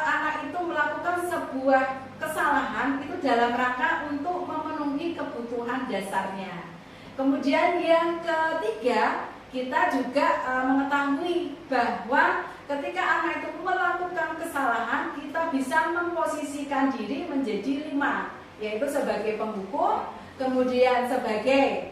anak itu melakukan sebuah kesalahan itu dalam rangka untuk memenuhi kebutuhan dasarnya. Kemudian yang ketiga, kita juga mengetahui bahwa ketika anak itu melakukan kesalahan, kita bisa memposisikan diri menjadi 5, yaitu sebagai penghukum, kemudian sebagai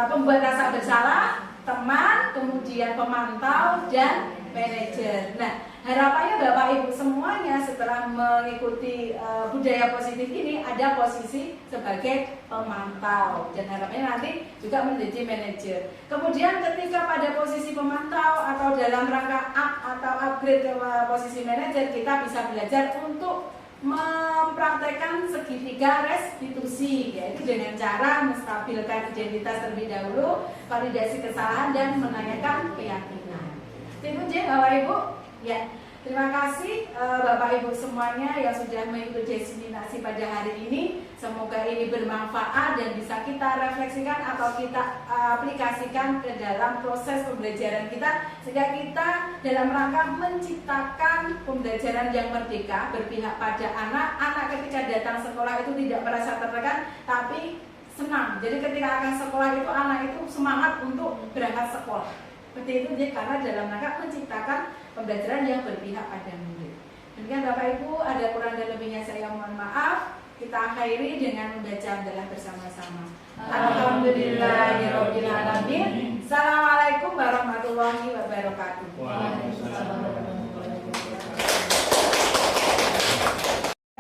pembuat rasa bersalah, teman, kemudian pemantau, dan manajer. Nah, harapannya Bapak Ibu semuanya setelah mengikuti budaya positif ini ada posisi sebagai pemantau, dan harapannya nanti juga menjadi manajer. Kemudian ketika pada posisi pemantau atau dalam rangka up atau upgrade ke posisi manajer, kita bisa belajar untuk mempraktekkan segitiga restitusi, yaitu dengan cara menstabilkan identitas terlebih dahulu, validasi kesalahan, dan menanyakan keyakinan. Itu Bapak Ibu. Ya, terima kasih Bapak Ibu semuanya yang sudah mengikuti desiminasi pada hari ini. Semoga ini bermanfaat dan bisa kita refleksikan atau kita aplikasikan ke dalam proses pembelajaran kita, sehingga kita dalam rangka menciptakan pembelajaran yang merdeka, berpihak pada anak ketika datang sekolah itu tidak merasa tertekan, tapi senang. Jadi ketika akan sekolah itu anak itu semangat untuk berangkat sekolah. Seperti itu, karena dalam rangka menciptakan pembelajaran yang berpihak pada murid. Demikian Bapak Ibu, ada kurang dan lebihnya saya mohon maaf. Kita akhiri dengan membaca hamdalah bersama-sama. Alhamdulillahirobbilalamin. Assalamualaikum Assalamualaikum warahmatullahi wabarakatuh.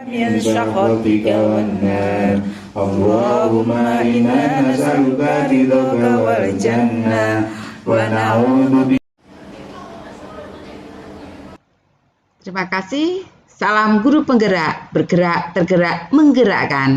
من سخطك والنار اللهم إنا نسألك رضاك والجنة ونعوذ بك. Terima kasih. Salam guru penggerak, bergerak, tergerak, menggerakkan.